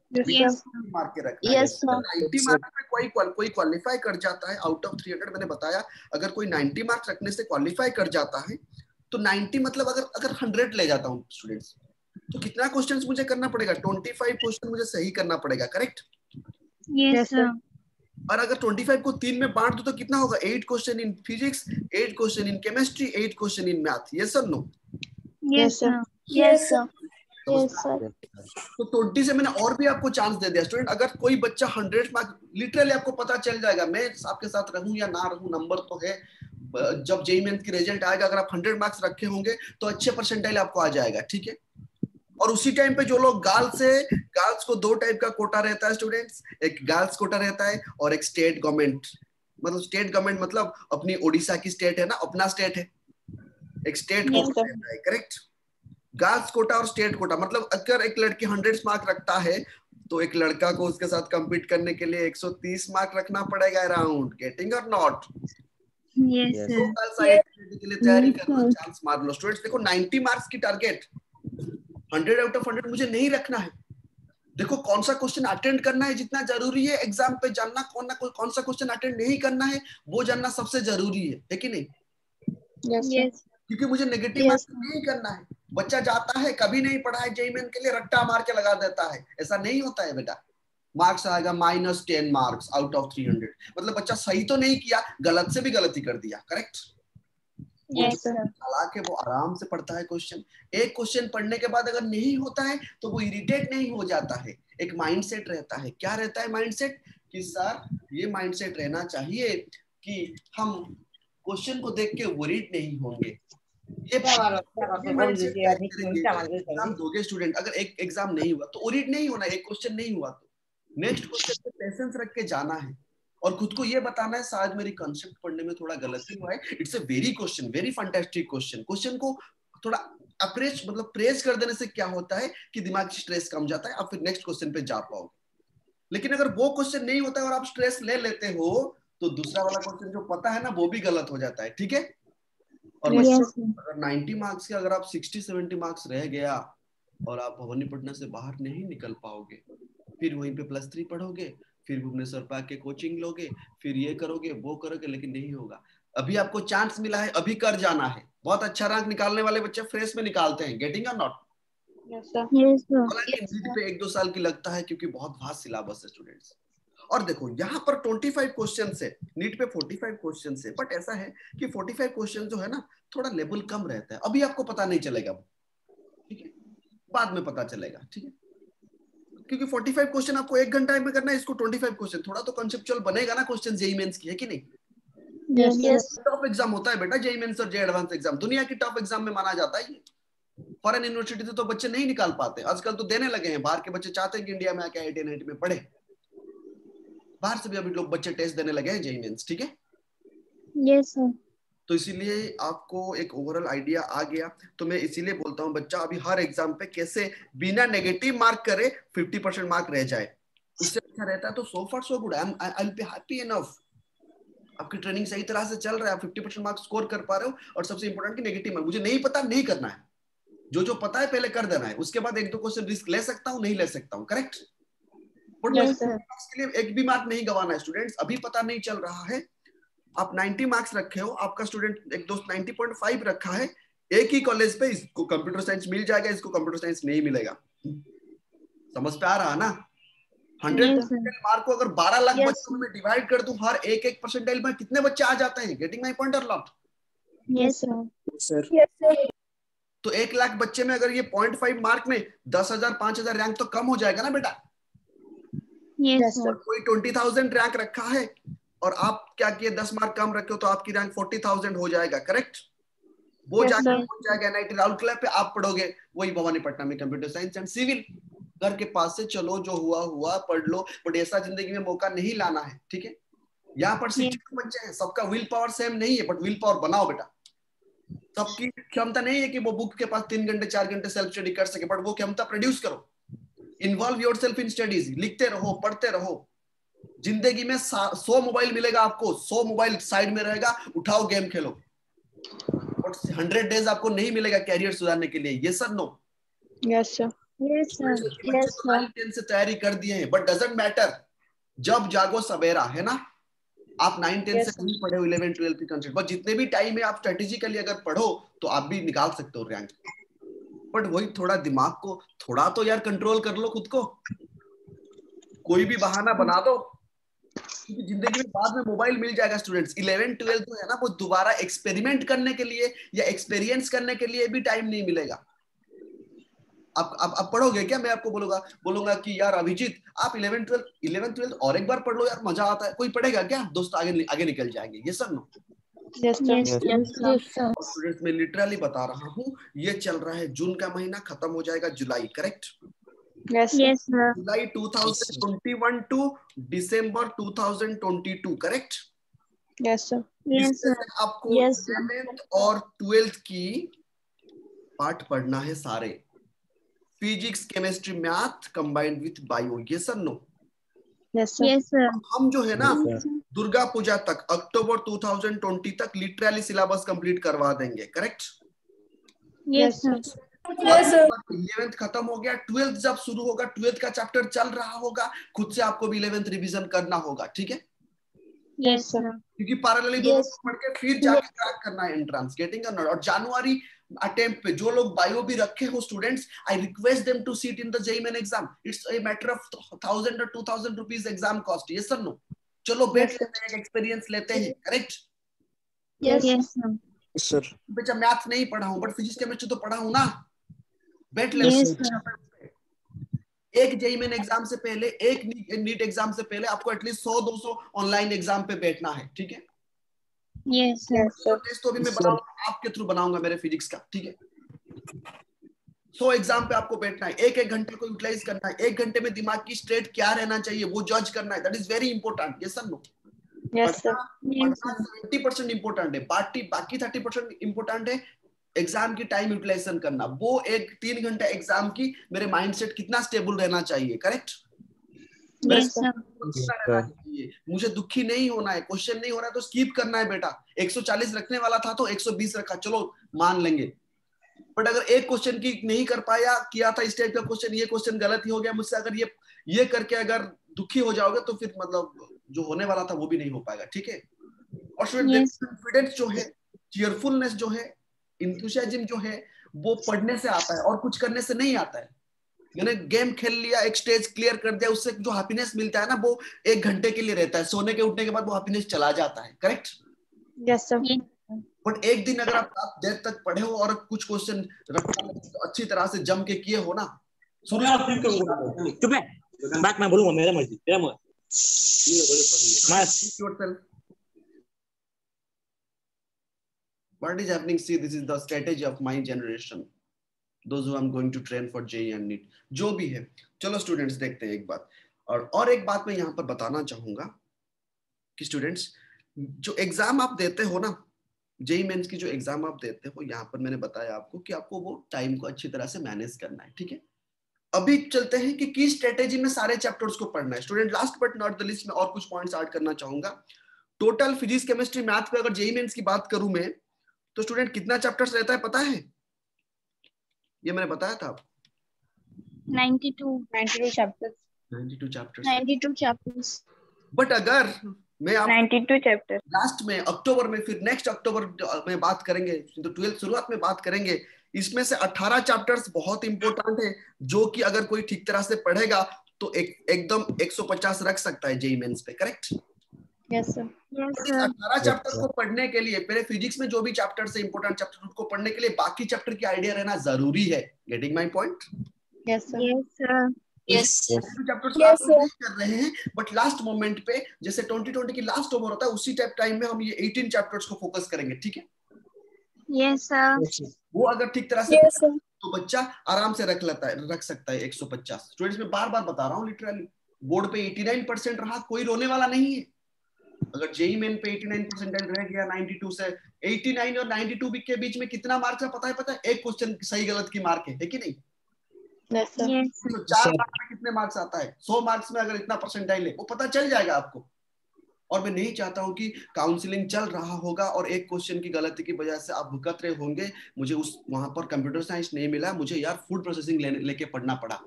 Yes, sir. Yes, मार्क के रखना है। Yes, sir. 90 मार्क्स में कोई क्वालिफाई कर जाता है आउट ऑफ 300, मैंने बताया अगर कोई 90 मार्क्स रखने से क्वालिफाई कर जाता है तो 90 मतलब अगर 100 ले जाता हूँ स्टूडेंट्स, तो कितना क्वेश्चंस मुझे करना पड़ेगा, 25 क्वेश्चन मुझे सही करना पड़ेगा। Correct? yes, Yes, sir. sir. और अगर 25 को 3 में बांट दो तो कितना होगा, 8 question in physics, 8 question in chemistry, 8 question in math. ये सब no? Yes, sir. Yes, sir. Yes, sir. तो 20 से मैंने और भी आपको चांस दे दिया स्टूडेंट। अगर कोई बच्चा 100 मार्क्स, लिटरली आपको पता चल जाएगा, मैं आपके साथ रहूं या ना रहूं, नंबर तो है, जब जेईई मेंस की रिजल्ट आएगा अगर आप 100 मार्क्स रखे होंगे तो अच्छे परसेंटाइल आपको आ जाएगा। ठीक है? और उसी टाइम पे जो लोग गर्ल्स को 2 टाइप का कोटा रहता है स्टूडेंट्स, एक गर्ल्स कोटा रहता है और एक स्टेट गवर्नमेंट, मतलब स्टेट गवर्नमेंट मतलब अपनी ओडिशा की स्टेट है ना, अपना स्टेट है, एक स्टेट Yes, कोटा sir. रहता है। करेक्ट? गर्ल्स कोटा और स्टेट कोटा मतलब अगर एक लड़की 100 मार्क रखता है तो एक लड़का को उसके साथ compete करने के लिए 130 मार्क रखना पड़ेगा around. Getting or not? Yes, Yes. sir. Girls IIT के लिए तैयारी कर लो, चांस मार लो स्टूडेंट्स। देखो 90 मार्क्स की टारगेट, 100 आउट ऑफ 100 मुझे नहीं रखना है। देखो कौन सा क्वेश्चन अटेंड करना है जितना जरूरी है एग्जाम पे जानना, कौन सा क्वेश्चन अटेंड नहीं करना है वो जानना सबसे जरूरी है कि नहीं? Yes, sir. Yes, क्योंकि मुझे नेगेटिव Yes, मार्क्स sir. नहीं करना है। बच्चा जाता है कभी नहीं पढ़ा है जेईई मेन के लिए, रट्टा मार के लगा देता है, ऐसा नहीं होता है बेटा। मार्क्स आएगा -10 मार्क्स आउट ऑफ 300, मतलब बच्चा सही तो नहीं किया, गलत से भी गलती कर दिया। करेक्ट? वो Yes, जो sir. चालाक है वो आराम से पढ़ता है क्वेश्चन, एक क्वेश्चन पढ़ने के बाद अगर नहीं होता है तो वो इरिटेट नहीं हो जाता है, एक माइंडसेट रहता है। क्या रहता है माइंडसेट? कि सर ये माइंडसेट रहना चाहिए कि हम क्वेश्चन को देख के वरीड नहीं होंगे। ये माइंडसेट कैरी करेंगे, एग्जाम दोगे स्टूडेंट, अगर एक एग्जाम नहीं हुआ तो वरीड नहीं होना, एक क्वेश्चन नहीं हुआ तो नेक्स्ट क्वेश्चन पे पेशेंस रख के जाना है और खुद को ये बताना है शायद मेरी कॉन्सेप्ट पढ़ने में थोड़ा गलती हुआ है, it's a very question, very fantastic question. Question को थोड़ा अप्रेज मतलब प्रेज कर देने से क्या होता है कि दिमाग की स्ट्रेस कम जाता है, आप फिर नेक्स्ट क्वेश्चन पे जा पाओगे। लेकिन अगर वो क्वेश्चन नहीं होता है और आप स्ट्रेस ले लेते हो तो दूसरा वाला क्वेश्चन जो पता है ना वो भी गलत हो जाता है। ठीक है? और Yes, yes, sir. अगर 90 मार्क्स के अगर आप 60-70 मार्क्स रह गया और आप भवानी पटना से बाहर नहीं निकल पाओगे, फिर वहीं पे +3 पढ़ोगे, फिर भुवनेश्वर पे आके कोचिंग लोगे, फिर ये करोगे वो करोगे, लेकिन नहीं होगा। अभी आपको चांस मिला है, अभी कर जाना है। बहुत अच्छा रैंक निकालने वाले बच्चे फ्रेश में निकालते हैं। Getting or not? Yes, sir. Yes, sir. हालांकि नीट पे 1-2 साल की लगता है क्योंकि बहुत वास्ट सिलेबस है स्टूडेंट्स। और देखो यहाँ पर 25 क्वेश्चन है, नीट पे 45 क्वेश्चन है, बट ऐसा है कि 45 क्वेश्चन जो है ना थोड़ा लेवल कम रहता है, अभी आपको पता नहीं चलेगा, ठीक है, बाद में पता चलेगा। ठीक है? क्योंकि 45 क्वेश्चन आपको 1 घंटा में करना है, इसको 25 क्वेश्चन, थोड़ा तो कॉन्सेप्चुअल बनेगा ना क्वेश्चन जेईई मेंस की, है कि नहीं? Yes, sir. टॉप एग्जाम होता है बेटा जेईई मेंस और जे एडवांस एग्जाम, दुनिया की टॉप एग्जाम में माना जाता है ये। फॉरेन यूनिवर्सिटी से तो बच्चे नहीं निकाल पाते, आजकल तो देने लगे हैं, बाहर के बच्चे चाहते हैं कि इंडिया में आके आईआईटी एनआईटी में पढ़े, बाहर से भी अभी लोग बच्चे टेस्ट देने लगे हैं जेईई मेंस। ठीक है? Yes, sir. तो इसीलिए आपको एक ओवरऑल आइडिया आ गया। तो मैं इसीलिए बोलता हूँ बच्चा अभी हर एग्जाम पे कैसे बिना नेगेटिव मार्क करे 50% मार्क रह जाए, उससे अच्छा रहता है। तो so far so good, I will be happy enough. आपकी ट्रेनिंग सही तरह से चल रहा है, आप 50% मार्क्स स्कोर कर पा रहे हो, और सबसे इंपॉर्टेंट कि नेगेटिव मार्क मुझे नहीं पता, नहीं करना है, जो पता है पहले कर देना है, उसके बाद एक दो क्वेश्चन रिस्क ले सकता हूँ, नहीं ले सकता हूँ, करेक्ट। बट Yes, बस sir. मार्क्स के लिए एक भी मार्क नहीं गंवाना है स्टूडेंट्स। अभी पता नहीं चल रहा है, आप 90 मार्क्स रखे हो, आपका स्टूडेंट एक दोस्त 90.5 रखा है, एक ही कॉलेज पे इसको कंप्यूटर साइंस मिल जाएगा, इसको कंप्यूटर साइंस नहीं मिलेगा। समझ पे आ रहा है ना? 100 Yes, sir. मार्क को अगर 12 लाख Yes. बच्चों में डिवाइड कर दूं, हर एक परसेंटाइल में कितने बच्चे आ जाते हैं? गेटिंग माय पॉइंट और not? Yes, sir. sir, Yes, sir. तो 1 लाख बच्चे में अगर ये 0.5 मार्क में 10,000 5,000 रैंक तो कम हो जाएगा ना बेटा। Yes, Yes, sir. sir. कोई 20,000 रैंक रखा है और आप क्या किए 10 मार्क कम रखे हो, तो आपकी रैंक 40,000 हो जाएगा, करेक्ट। वो Yes, जाके sir. पहुंच जाएगा एनआईटी राउरकेला पे, आप पढ़ोगे वही भवानी पटना में कंप्यूटर साइंस एंड सिविल। घर के पास से चलो, जो हुआ हुआ, पढ़ लो, बट ऐसा जिंदगी में मौका नहीं लाना है, ठीक है। यहाँ पर 62 बच्चे हैं, सबका विल पावर सेम नहीं है, बट विल पावर बनाओ बेटा। सबकी क्षमता नहीं है कि वो बुक के पास 3 घंटे 4 घंटे सेल्फ स्टडी कर सके, बट वो क्षमता प्रोड्यूस करो। इन्वॉल्व योरसेल्फ इन स्टडीज, लिखते रहो, पढ़ते रहो। जिंदगी में 100 मोबाइल मिलेगा आपको, 100 मोबाइल साइड में रहेगा, उठाओ गेम खेलो। और 100 डेज आपको नहीं मिलेगा कैरियर सुधारने के लिए, yes sir no. Yes, sir. yes, sir. बच्चे Yes, तो sir. 9-10 से तैयारी कर दिए हैं, बट डजंट मैटर, जब जागो सवेरा, है ना। आप 9-10 Yes, से sir. नहीं पढ़े हो, 11-12 की कंसेप्ट, बस जितने भी टाइम है आप स्ट्रेटेजिकली अगर पढ़ो तो आप भी निकाल सकते हो रैंक। बट वही थोड़ा दिमाग को थोड़ा तो यार कंट्रोल कर लो खुद को, कोई भी बहाना बना दो, क्योंकि जिंदगी में बाद में मोबाइल मिल जाएगा स्टूडेंट्स। 11-12 जो है ना, वो दोबारा एक्सपेरिमेंट करने के लिए या एक्सपीरियंस करने के लिए भी टाइम नहीं मिलेगा। आप पढ़ोगे क्या? मैं आपको बोलूंगा कि यार अभिजीत आप 11-12 और एक बार पढ़ लो यार, मजा आता है, कोई पढ़ेगा क्या? दोस्त आगे आगे निकल जाएंगे, ये सब no. Yes, sir. Yes, Yes, sir. Yes, sir. और स्टूडेंट्स मैं लिटरली बता रहा हूँ, ये चल रहा है जून का महीना, खत्म हो जाएगा जुलाई, correct. Yes, sir. Yes, sir. जुलाई 2021 टू दिसंबर 2022, करेक्ट। Yes, sir. Yes, इसमें sir. से आपको Yes, sir. 11th और 12th की पार्ट पढ़ना है सारे, physics chemistry math combined with bio, ये सब no. Yes, sir. Yes, sir. हम जो है ना Yes, sir. दुर्गा पूजा तक, अक्टूबर 2020 तक लिटरली सिलेबस कंप्लीट करवा देंगे, correct. Yes, sir. Yes, sir. 11th खत्म हो गया, 12th जब शुरू होगा, 12th का चैप्टर चल रहा होगा, खुद से आपको भी 11th रिवीजन करना होगा, ठीक है। Yes, sir. क्योंकि पैरेलली दोनों Yes. को पढ़ के फिर जाके क्रैक करना है एंट्रेंस, गेटिंग अ नॉट। और जनवरी अटेम्प्ट पे जो लोग बायो भी रखे हो students, I request them to seat in the JEE main exam. It's a matter of 1000 और 2000 rupees exam cost, yes sir no. चलो बैठ Yes, लेते हैं, एक्सपीरियंस लेते हैं, correct. Yes. Yes, sir. Yes, sir. बेचा मैथ नहीं पढ़ा हूं, बट फिजिक्स केमिस्ट्री तो पढ़ा हूं ना, बैठ Yes, लेते sir. हैं। एक जेईई मेन एग्जाम से पहले, एक नीट एग्जाम से पहले आपको एटलीस्ट 100-200 ऑनलाइन एग्जाम पे बैठना है, ठीक है। Yes, sir. Yes, sir. Test तो भी मैं Yes, sir. बनाऊंगा, आपके थ्रू बनाऊंगा मेरे फिजिक्स का, ठीक है। 100 एग्जाम पे आपको बैठना है, एक घंटे को यूटिलाइज करना है, 1 घंटे में दिमाग की स्टेट क्या रहना चाहिए वो जज करना है, दैट इज वेरी इंपॉर्टेंट, ये सब नो। Yes, sir. Yes, पढ़ना sir. 70% इंपॉर्टेंट है, बाकी 30% इंपॉर्टेंट है एग्जाम की टाइम यूटिलाइजेशन करना। वो एक 3 घंटा एग्जाम की मेरे माइंडसेट कितना स्टेबल रहना चाहिए, करेक्ट। Yes, sir. मुझे दुखी नहीं होना है, क्वेश्चन नहीं हो रहा है तो स्किप करना है बेटा। 140 रखने वाला था तो 120 रखा, चलो मान लेंगे। बट अगर एक क्वेश्चन की नहीं कर पाया, किया था इस टाइप का क्वेश्चन, ये क्वेश्चन गलत ही हो गया मुझसे, अगर ये करके अगर दुखी हो जाओगे तो फिर मतलब जो होने वाला था वो भी नहीं हो पाएगा, ठीक है। और Yes, sir. कॉन्फिडेंस जो है, चीयरफुलनेस जो है, इंथुसियाज्म जो है, वो पढ़ने से आता है और कुछ करने से नहीं आता है। मैंने गेम खेल लिया, एक स्टेज क्लियर कर दिया, उससे जो हैप्पीनेस मिलता है ना, वो 1 घंटे के लिए रहता है, सोने के उठने के बाद वो हैप्पीनेस चला जाता है, correct. Yes, sir. Yes, but एक दिन अगर आप देर तक पढ़े हो और कुछ क्वेश्चन रखा तो अच्छी तरह से जम के किए हो ना, शुरू चुप है, बात मैं बोलूंगा, मेरा मर्जी, तेरा मैं what is happening, see this is the strategy of my generation, those who I'm going to train for JEE and NEET, जो भी है। चलो स्टूडेंट्स देखते हैं एक बात, और एक बात मैं यहाँ पर बताना चाहूंगा कि स्टूडेंट्स जो एग्जाम आप देते हो ना, जेई मेंस की जो एग्जाम आप देते हो, यहाँ पर मैंने बताया आपको कि आपको वो टाइम को अच्छी तरह से मैनेज करना है, ठीक है। अभी चलते हैं कि किस स्ट्रेटेजी में सारे चैप्टर्स को पढ़ना है। Student, last but not the list में और कुछ पॉइंट्स ऐड करना चाहूंगा। टोटल फिजिक्स, केमिस्ट्री, मैथ पे अगर जेई मेंस की बात करूं मैं, तो स्टूडेंट कितना चैप्टर्स रहता है पता है? ये मैंने बताया था आपको, 92 chapters. 92 चैप्टर्स। 92 chapters. बट अगर मैं आप 92 chapters. लास्ट में अक्टूबर में, फिर नेक्स्ट अक्टूबर में बात करेंगे, तो 12 शुरुआत में बात करेंगे, इसमें से 18 चैप्टर्स बहुत इंपॉर्टेंट है, जो कि अगर कोई ठीक तरह से पढ़ेगा तो एकदम 150 रख सकता है जेई मेंस पे, करेक्ट? Yes, sir. Yes, इस sir. 18 चैप्टर को पढ़ने के लिए पहले फिजिक्स में जो भी चैप्टर से इंपॉर्टेंट चैप्टर को पढ़ने के लिए बाकी चैप्टर की आइडिया रहना जरूरी है। Getting my point? Yes, sir. Yes, sir. Yes. Chapters Yes, sir. कर रहे हैं, बट लास्ट मोमेंट पे जैसे 2020 की लास्ट ओवर होता है, उसी टाइम में हम ये 18 चैप्टर्स को फोकस करेंगे, ठीक है? Yes, sir. वो अगर ठीक तरह से Yes, sir. तो बच्चा आराम से रख सकता है 150 स्टूडेंट्स में। बार बार बता रहा हूँ, लिटरली बोर्ड पे 89% रहा, कोई रोने वाला नहीं है। अगर जेई मेन पे 89% रह गया 92 से, 89 और 92 के बीच में कितना मार्क्स है पता है? एक क्वेश्चन सही गलत की मार्क है कि नहीं? Yes, sir. Yes, sir. तो 4 मार्क्स में कितने मार्क्स आता है? 100 मार्क्स में अगर इतना परसेंटाइल है, वो पता चल जाएगा आपको। और मैं नहीं चाहता हूं कि काउंसलिंग चल रहा होगा और एक क्वेश्चन की गलती की वजह से आप भुगत रहे होंगे, मुझे उस वहां पर कंप्यूटर साइंस नहीं मिला, मुझे यार फूड प्रोसेसिंग लेके पढ़ना पड़ा,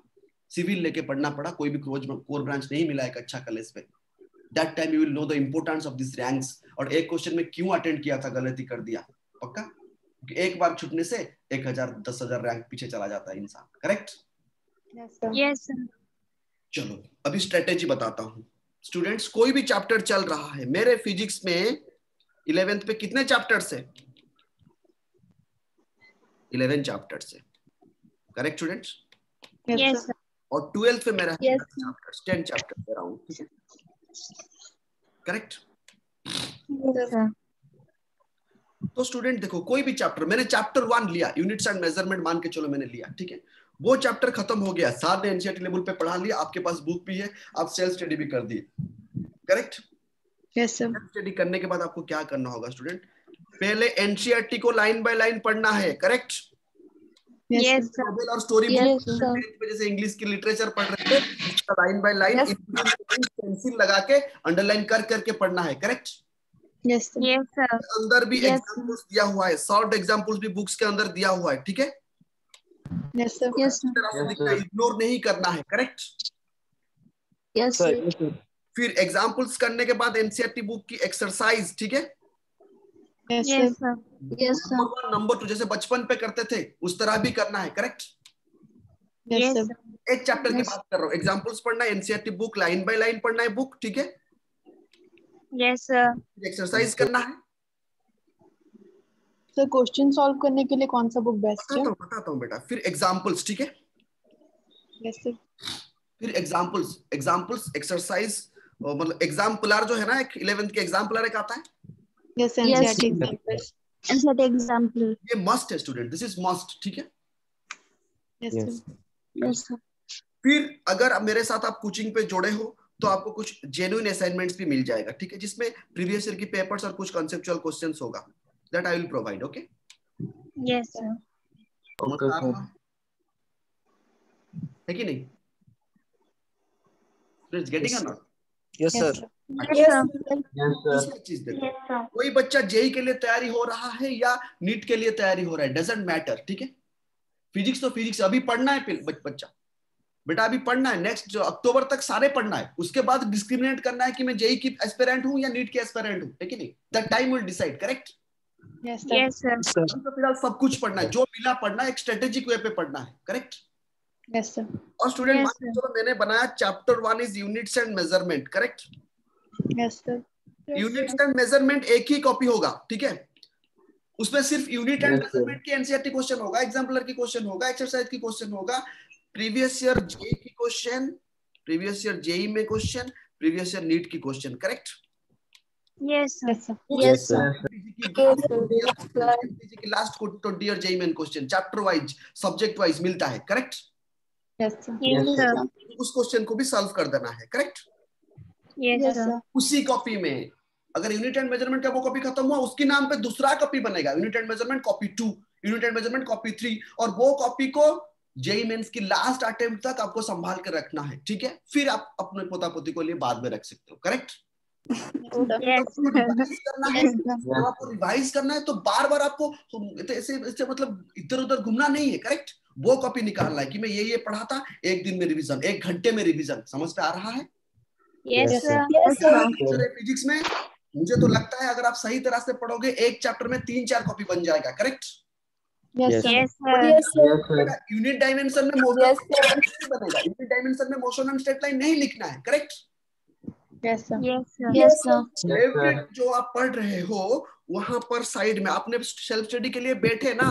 सिविल लेके पढ़ना पड़ा, कोई भी कोर ब्रांच नहीं मिला एक अच्छा कॉलेज पे। That time you will know the importance of this ranks, और एक क्वेश्चन में क्यों अटेंड किया था, गलती कर दिया, पक्का? क्योंकि एक बार छूटने से 1000 10,000 रैंक पीछे चला जाता है इंसान, correct? Yes, sir. yes, sir. चलो अभी स्ट्रेटेजी बताता हूँ। स्टूडेंट्स, कोई भी चैप्टर चल रहा है, मेरे फिजिक्स में 11th पे कितने चैप्टर्स है? 11 चैप्टर्स है, करेक्ट स्टूडेंट्स? Yes, sir. और 12th पे मेरा Yes, चैप्टर्स 10 चैप्टर्स अराउंड, ठीक है, करेक्ट? Yes, sir. तो स्टूडेंट देखो, कोई भी चैप्टर, मैंने चैप्टर 1 लिया, यूनिट्स एंड मेजरमेंट मान के चलो मैंने लिया, ठीक है, वो चैप्टर खत्म हो गया, साथ में एनसीईआरटी लेवल पे पढ़ा लिया, आपके पास बुक भी है, आप सेल्फ स्टडी भी कर दिए, correct? Yes, sir. Self study करने के बाद आपको क्या करना होगा स्टूडेंट? पहले एनसीईआरटी को लाइन बाय लाइन पढ़ना है, करेक्ट? Yes, sir. नोवेल और स्टोरी Yes, बुक sir. जैसे इंग्लिश की लिटरेचर पढ़ रहे थे, उसका line by line Yes. Pencil लगा के अंडरलाइन कर करके पढ़ना है, correct? Yes, sir. Yes, sir. अंदर भी Yes. एग्जांपल्स दिया हुआ है, शॉर्ट एग्जांपल्स भी बुक्स के अंदर दिया हुआ है, ठीक है? Yes, sir. Yes, sir. Ignore नहीं करना है, correct? Yes, Sir, sir. yes, sir. फिर एग्जांपल्स करने के बाद एनसीईआरटी बुक की एक्सरसाइज, ठीक है? Yes, sir. Yes, sir. Yes, sir. Number 1 number 2 जैसे बचपन पे करते थे उस तरह भी करना है, correct? Yes, Yes, sir. sir. एक चैप्टर की Yes. बात कर रहा हूँ, एग्जांपल्स पढ़ना है, NCERT book line by line पढ़ना है बुक, ठीक है? Yes, sir. एक्सरसाइज करना है। सर क्वेश्चन सॉल्व करने के लिए कौन सा बुक बेस्ट है? बताता हूँ बेटा। फिर एग्जांपल्स, ठीक है? Yes sir. फिर एग्जांपल्स एक्सरसाइज, मतलब एग्जाम्पलर जो है ना, एक 11th के एग्जाम्पलर एक आता है, yes Yes, NCERT sir. Examples. And set example. ये मस्ट है स्टूडेंट, दिस इज मस्ट, ठीक है? Yes Yes. Sir. Yes, sir. फिर अगर अब मेरे साथ आप कोचिंग पे जुड़े हो तो आपको कुछ जेन्युइन असाइनमेंट्स भी मिल जाएगा, ठीक है, जिसमें प्रीवियस ईयर की पेपर्स और कुछ कॉन्सेप्चुअल क्वेश्चंस होगा, that I will provide, okay? Yes, sir. Okay, sir. है कि नहीं? It's getting or not? Yes, sir. Yes, sir. Yes, sir. दूसरी चीज देखो, Yes, sir. कोई बच्चा जेई के लिए तैयारी हो रहा है या नीट के लिए तैयारी हो रहा है, डजंट मैटर, ठीक है? फिजिक्स तो फिजिक्स अभी पढ़ना है, बच्चा बेटा अभी पढ़ना है, नेक्स्ट जो अक्टूबर तक सारे पढ़ना है, उसके बाद डिस्क्रिमिनेट करना है कि मैं जेई की एस्पिरेंट हूं या नीट की एस्पिरेंट हूं, है कि नहीं? That time will decide, correct? Yes sir. Yes, sir. Sir. तो फिलहाल सब कुछ पढ़ना है, जो मिला पढ़ना है, एक स्ट्रेटेजिक वे पे पढ़ना है, करेक्ट? Yes sir. और स्टूडेंट Yes, मान के चलो मैंने बनाया chapter 1 is units and measurement, correct? Yes sir. Units and measurement एक ही कॉपी होगा, ठीक है? उसमें सिर्फ unit and Yes, sir. Measurement की एनसीईआरटी क्वेश्चन होगा, एग्जाम्पलर की क्वेश्चन होगा, एक्सरसाइज की क्वेश्चन होगा, प्रीवियस ईयर जेई की क्वेश्चन, प्रीवियस ईयर जेई में क्वेश्चन, प्रीवियस ईयर नीट की question, correct? Yes, sir. Yes sir. Yes, sir. MPC की लास्ट 20 ईयर जेई में question chapter wise subject wise मिलता है, correct? Yes sir. Yes, sir. उस question को भी solve कर देना है, correct? Yes, yes sir. Sir. उसी कॉपी में अगर यूनिट एंड मेजरमेंट का वो कॉपी खत्म हुआ, उसके नाम पे दूसरा कॉपी बनेगा, unit and measurement copy 2, unit and measurement copy 3, और वो कॉपी को जेई मेंस की लास्ट अटेम्प्ट तक आपको संभाल कर रखना है, ठीक है? फिर आप अपने पोता पोती को लिए बाद में रख सकते हो, करेक्ट? Yes. रिवाइज करना है, Yes, sir. जब आपको रिवाइज करना है तो बार बार आपको ऐसे मतलब इधर उधर घूमना नहीं है, करेक्ट? वो कॉपी निकालना है कि मैं ये पढ़ा था, एक दिन में रिवीजन, 1 घंटे में रिवीजन, समझ पे आ रहा है? Yes, sir. फिजिक्स में मुझे तो लगता है अगर आप सही तरह से पढ़ोगे, एक चैप्टर में 3-4 कॉपी बन जाएगा, correct? Yes, sir. Yes, sir. Unit dimension में मोशन नहीं बनेगा, यूनिट डायमेंशन में मोशन एंड स्ट्रेट लाइन नहीं लिखना है, correct? Yes, sir. Yes, sir. Yes, sir. Favourite जो आप पढ़ रहे हो वहां पर साइड में आपने सेल्फ स्टडी के लिए बैठे ना,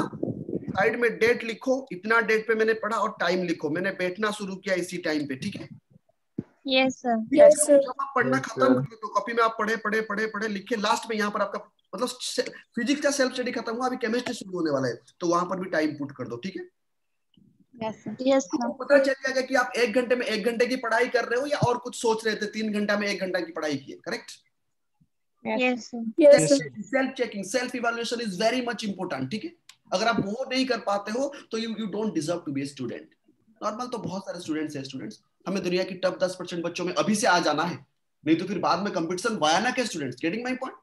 साइड में डेट लिखो, इतना डेट पे मैंने पढ़ा, और टाइम लिखो, मैंने बैठना शुरू किया इसी टाइम पे, ठीक है? Yes, sir. Yes, sir. जब आप पढ़ना खत्म कर तो कॉपी में आप पढ़े पढ़े पढ़े पढ़े लिखे, लास्ट में यहाँ पर आपका मतलब फिजिक्स का सेल्फ स्टडी खत्म हुआ, अभी केमिस्ट्री शुरू होने वाला है, तो वहां पर भी टाइम पुट कर दो, ठीक है? Yes, sir. Yes, sir. आपको पता चल जाएगा कि आप 1 घंटे में 1 घंटे की पढ़ाई कर रहे हो या और कुछ सोच रहे थे, 3 घंटा में 1 घंटा की पढ़ाई की है, correct? Yes, sir. Yes, sir. Self checking, self evaluation is very much important, ठीक है? अगर आप वो नहीं कर पाते हो तो you don't deserve to be a student. Normal तो बहुत सारे स्टूडेंट्स हैं, स्टूडेंट्स हमें दुनिया की टॉप 10% बच्चों में अभी से आ जाना है, नहीं तो फिर बाद में कंपटीशन भयानक है स्टूडेंट्स। Getting my point?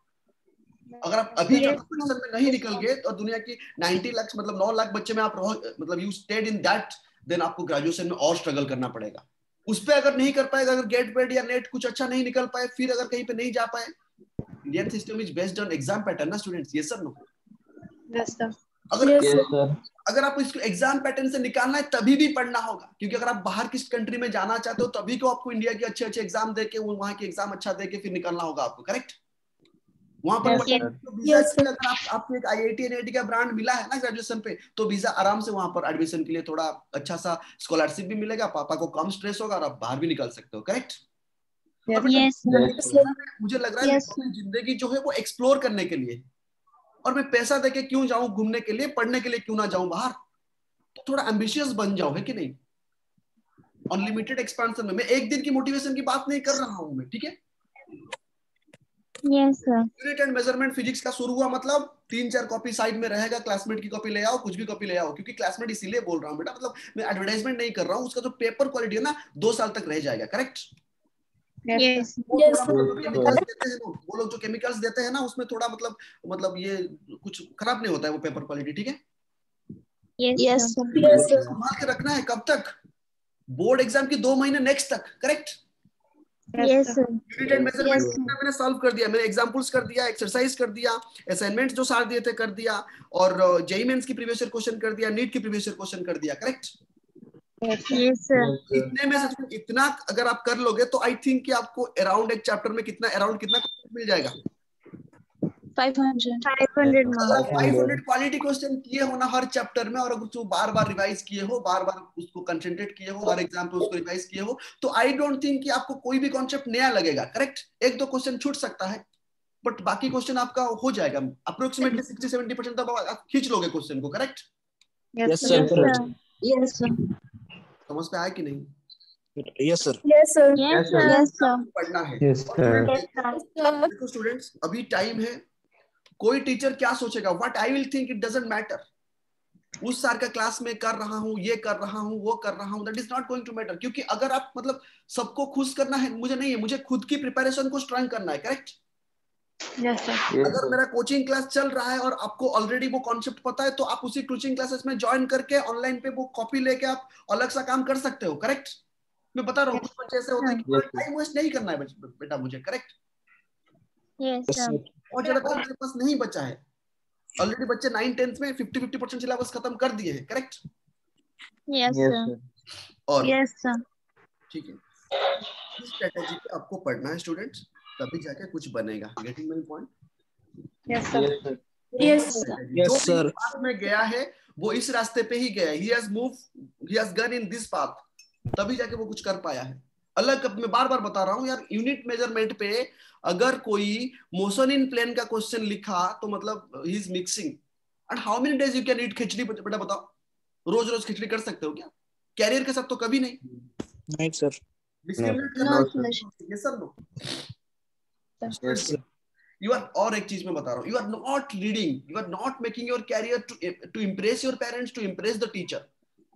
अगर आप अभी Yes, कंपटीशन में नहीं निकल गए तो दुनिया की 90 लाख मतलब 9 लाख बच्चे में आप रहो, मतलब you stayed in that, then आपको ग्रेजुएशन में और स्ट्रगल करना पड़ेगा। उस पे अगर नहीं कर पाएगा, अगर गेट पेड या नेट कुछ अच्छा नहीं निकल पाए, फिर अगर कहीं पे नहीं जा पाए, Indian system is based on exam pattern ना स्टूडेंट्स, ये सब नो। Yes, sir. अगर आपको इसको एग्जाम पैटर्न से निकालना है तभी भी पढ़ना होगा, क्योंकि अगर आप बाहर किस कंट्री में जाना चाहते हो तभी को आपको इंडिया के अच्छे अच्छे एग्जाम देके वहां के एग्जाम अच्छा देके फिर निकलना होगा आपको, करेक्ट? वहां पर वीजा के लिए अगर आपको एक आईआईटी एनआईटी का ब्रांड मिला है ना ग्रेजुएशन पे, तो वीजा आराम से वहां पर एडमिशन के लिए थोड़ा अच्छा सा स्कॉलरशिप भी मिलेगा, पापा को कम स्ट्रेस होगा और आप बाहर भी निकल सकते हो, करेक्ट? Yes, मुझे लग रहा है कि जिंदगी जो है वो एक्सप्लोर करने के लिए, और मैं पैसा देके क्यों जाऊं घूमने के लिए, पढ़ने के लिए क्यों ना जाऊं बाहर? तो थोड़ा एम्बिशियस बन जाओ, है कि नहीं? अनलिमिटेड एक्सपेंशन में मैं एक दिन की मोटिवेशन की बात नहीं कर रहा हूं मैं, ठीक है? Yes, sir. Unit and measurement physics का शुरू हुआ मतलब 3-4 कॉपी साइड में रहेगा, क्लासमेट की कॉपी ले आओ, कुछ भी कॉपी ले आओ, क्योंकि क्लासमेट इसीलिए बोल रहा हूं बेटा, मतलब मैं एडवर्टाइजमेंट नहीं कर रहा हूं, उसका जो पेपर क्वालिटी है ना 2 साल तक रह जाएगा, करेक्ट? Yes. केमिकल्स देते हैं वो लोग जो केमिकल्स देते हैं ना उसमें थोड़ा मतलब ये कुछ खराब नहीं होता है वो पेपर क्वालिटी, ठीक है? Yes, sir. संभाल के रखना है कब तक? बोर्ड एग्जाम की 2 महीने नेक्स्ट तक, correct? Yes, sir. Unit and measurement मैंने सॉल्व कर दिया, मैंने एग्जांपल्स कर दिया, एक्सरसाइज कर दिया, असाइनमेंट्स जो सार दिए थे कर दिया, और जेईई मेंस की प्रीवियस ईयर क्वेश्चन कर दिया, नीट की प्रीवियस ईयर क्वेश्चन कर दिया, करेक्ट? Yes, sir. इतने में से इतना अगर आप कर लोगे तो आई थिंक कि आपको अराउंड एक चैप्टर में कितना क्वेश्चन मिल जाएगा? 500. 500 marks. 500 क्वालिटी क्वेश्चन किए हो ना हर चैप्टर में, और अगर उसको बार बार रिवाइज किए हो, बार बार उसको कंसंट्रेट किए हो, हर एग्जाम पे उसको रिवाइज किए हो, तो आई डोंट थिंक कि आपको कोई भी कॉन्सेप्ट नया लगेगा, करेक्ट? 1-2 क्वेश्चन छूट सकता है, बट बाकी क्वेश्चन आपका हो जाएगा अप्रोक्सीमेटली 60-70% तक आप खींच लोगे क्वेश्चन को, correct? Yes, Yes, sir. Yes, sir. समझ पे आया कि नहीं? Yes, sir. Yes, sir. Yes, sir. Yes, sir. पढ़ना है। Yes, sir. देखो स्टूडेंट्स, अभी टाइम है, कोई टीचर क्या सोचेगा, what I will think, it doesn't matter. उस साल का क्लास में कर रहा हूँ, ये कर रहा हूँ, वो कर रहा हूँ, that is not going to matter, क्योंकि अगर आप मतलब सबको खुश करना है, मुझे नहीं है, मुझे खुद की प्रिपरेशन को स्ट्रांग करना है, करेक्ट? Yes, sir. अगर मेरा कोचिंग क्लास चल रहा है और आपको ऑलरेडी वो कॉन्सेप्ट पता है, तो आप उसी कोचिंग क्लासेस में ज्वाइन करके ऑनलाइन पे वो कॉपी लेके आप अलग सा काम कर सकते हो, करेक्ट? मैं बता रहा हूँ कुछ बच्चे ऐसे होते हैं कि टाइम वेस्ट नहीं करना है बेटा मुझे, करेक्ट? Yes, sir. और ज्यादा टाइम मेरे पास नहीं बचा है, ऑलरेडी बच्चे 9-10th में 50% सिलेबस खत्म कर दिए हैं, करेक्ट? Yes, sir. और Yes, sir. ठीक है, इस स्ट्रेटेजी पे आपको पढ़ना है स्टूडेंट्स, तभी जाके कुछ बनेगा। Getting my point? Yes, sir. Yes, sir. Yes, sir. जो पाथ में गया है वो इस रास्ते पे ही गया है, he has gone in this path, तभी जाके वो कुछ कर पाया है। अलग मैं बार बार बता रहा हूँ यार, यूनिट मेजरमेंट पे अगर कोई मोशन इन प्लेन का क्वेश्चन लिखा तो मतलब ही is mixing. And how many days you can eat khichdi? बेटा बताओ, रोज रोज खिचड़ी कर सकते हो क्या? कैरियर के साथ तो कभी नहीं। नहीं सर। डिस्क्रिमिनेट करना ये सब नो। यू आर, और एक चीज मैं बता रहा हूँ, you are not reading, you are not making your career to impress your parents, to impress the teacher,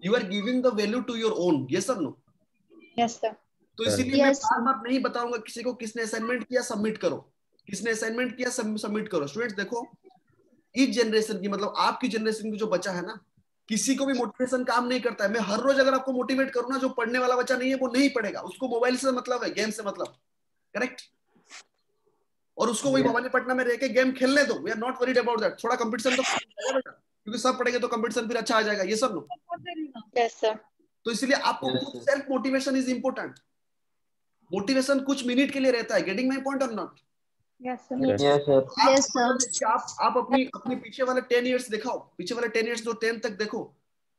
you are giving the value to your own. ये सब नो। Yes, sir. तो इसीलिए मैं Yes, बार बार नहीं बताऊंगा किसी को किसने असाइनमेंट किया सबमिट करो, किसने असाइनमेंट किया सबमिट करो। स्टूडेंट्स देखो, इस जनरेशन की, मतलब आपकी जनरेशन की जो बच्चा है ना, किसी को भी मोटिवेशन काम नहीं करता है। मैं हर रोज अगर आपको मोटिवेट करूँ ना, जो पढ़ने वाला बच्चा नहीं है वो नहीं पढ़ेगा, उसको मोबाइल से मतलब है, गेम से मतलब, करेक्ट। और उसको वही भवानीपट्टनम में रह के गेम खेलने दो, we are not worried about that. थोड़ा कंपटीशन तो आएगा बेटा, क्योंकि सब पढ़ेंगे तो कंपटीशन फिर अच्छा आ जाएगा। ये सब नो। Yes, sir. तो इसलिए आपको self motivation is important. Motivation कुछ मिनट के लिए रहता है। गेटिंग माय पॉइंट और not? Yes, sir. yes, Yes, sir. yes, sir. आप अपनी पीछे वाले 10 इयर्स दिखाओ, पीछे वाले 10 इयर्स जो 10 तक देखो।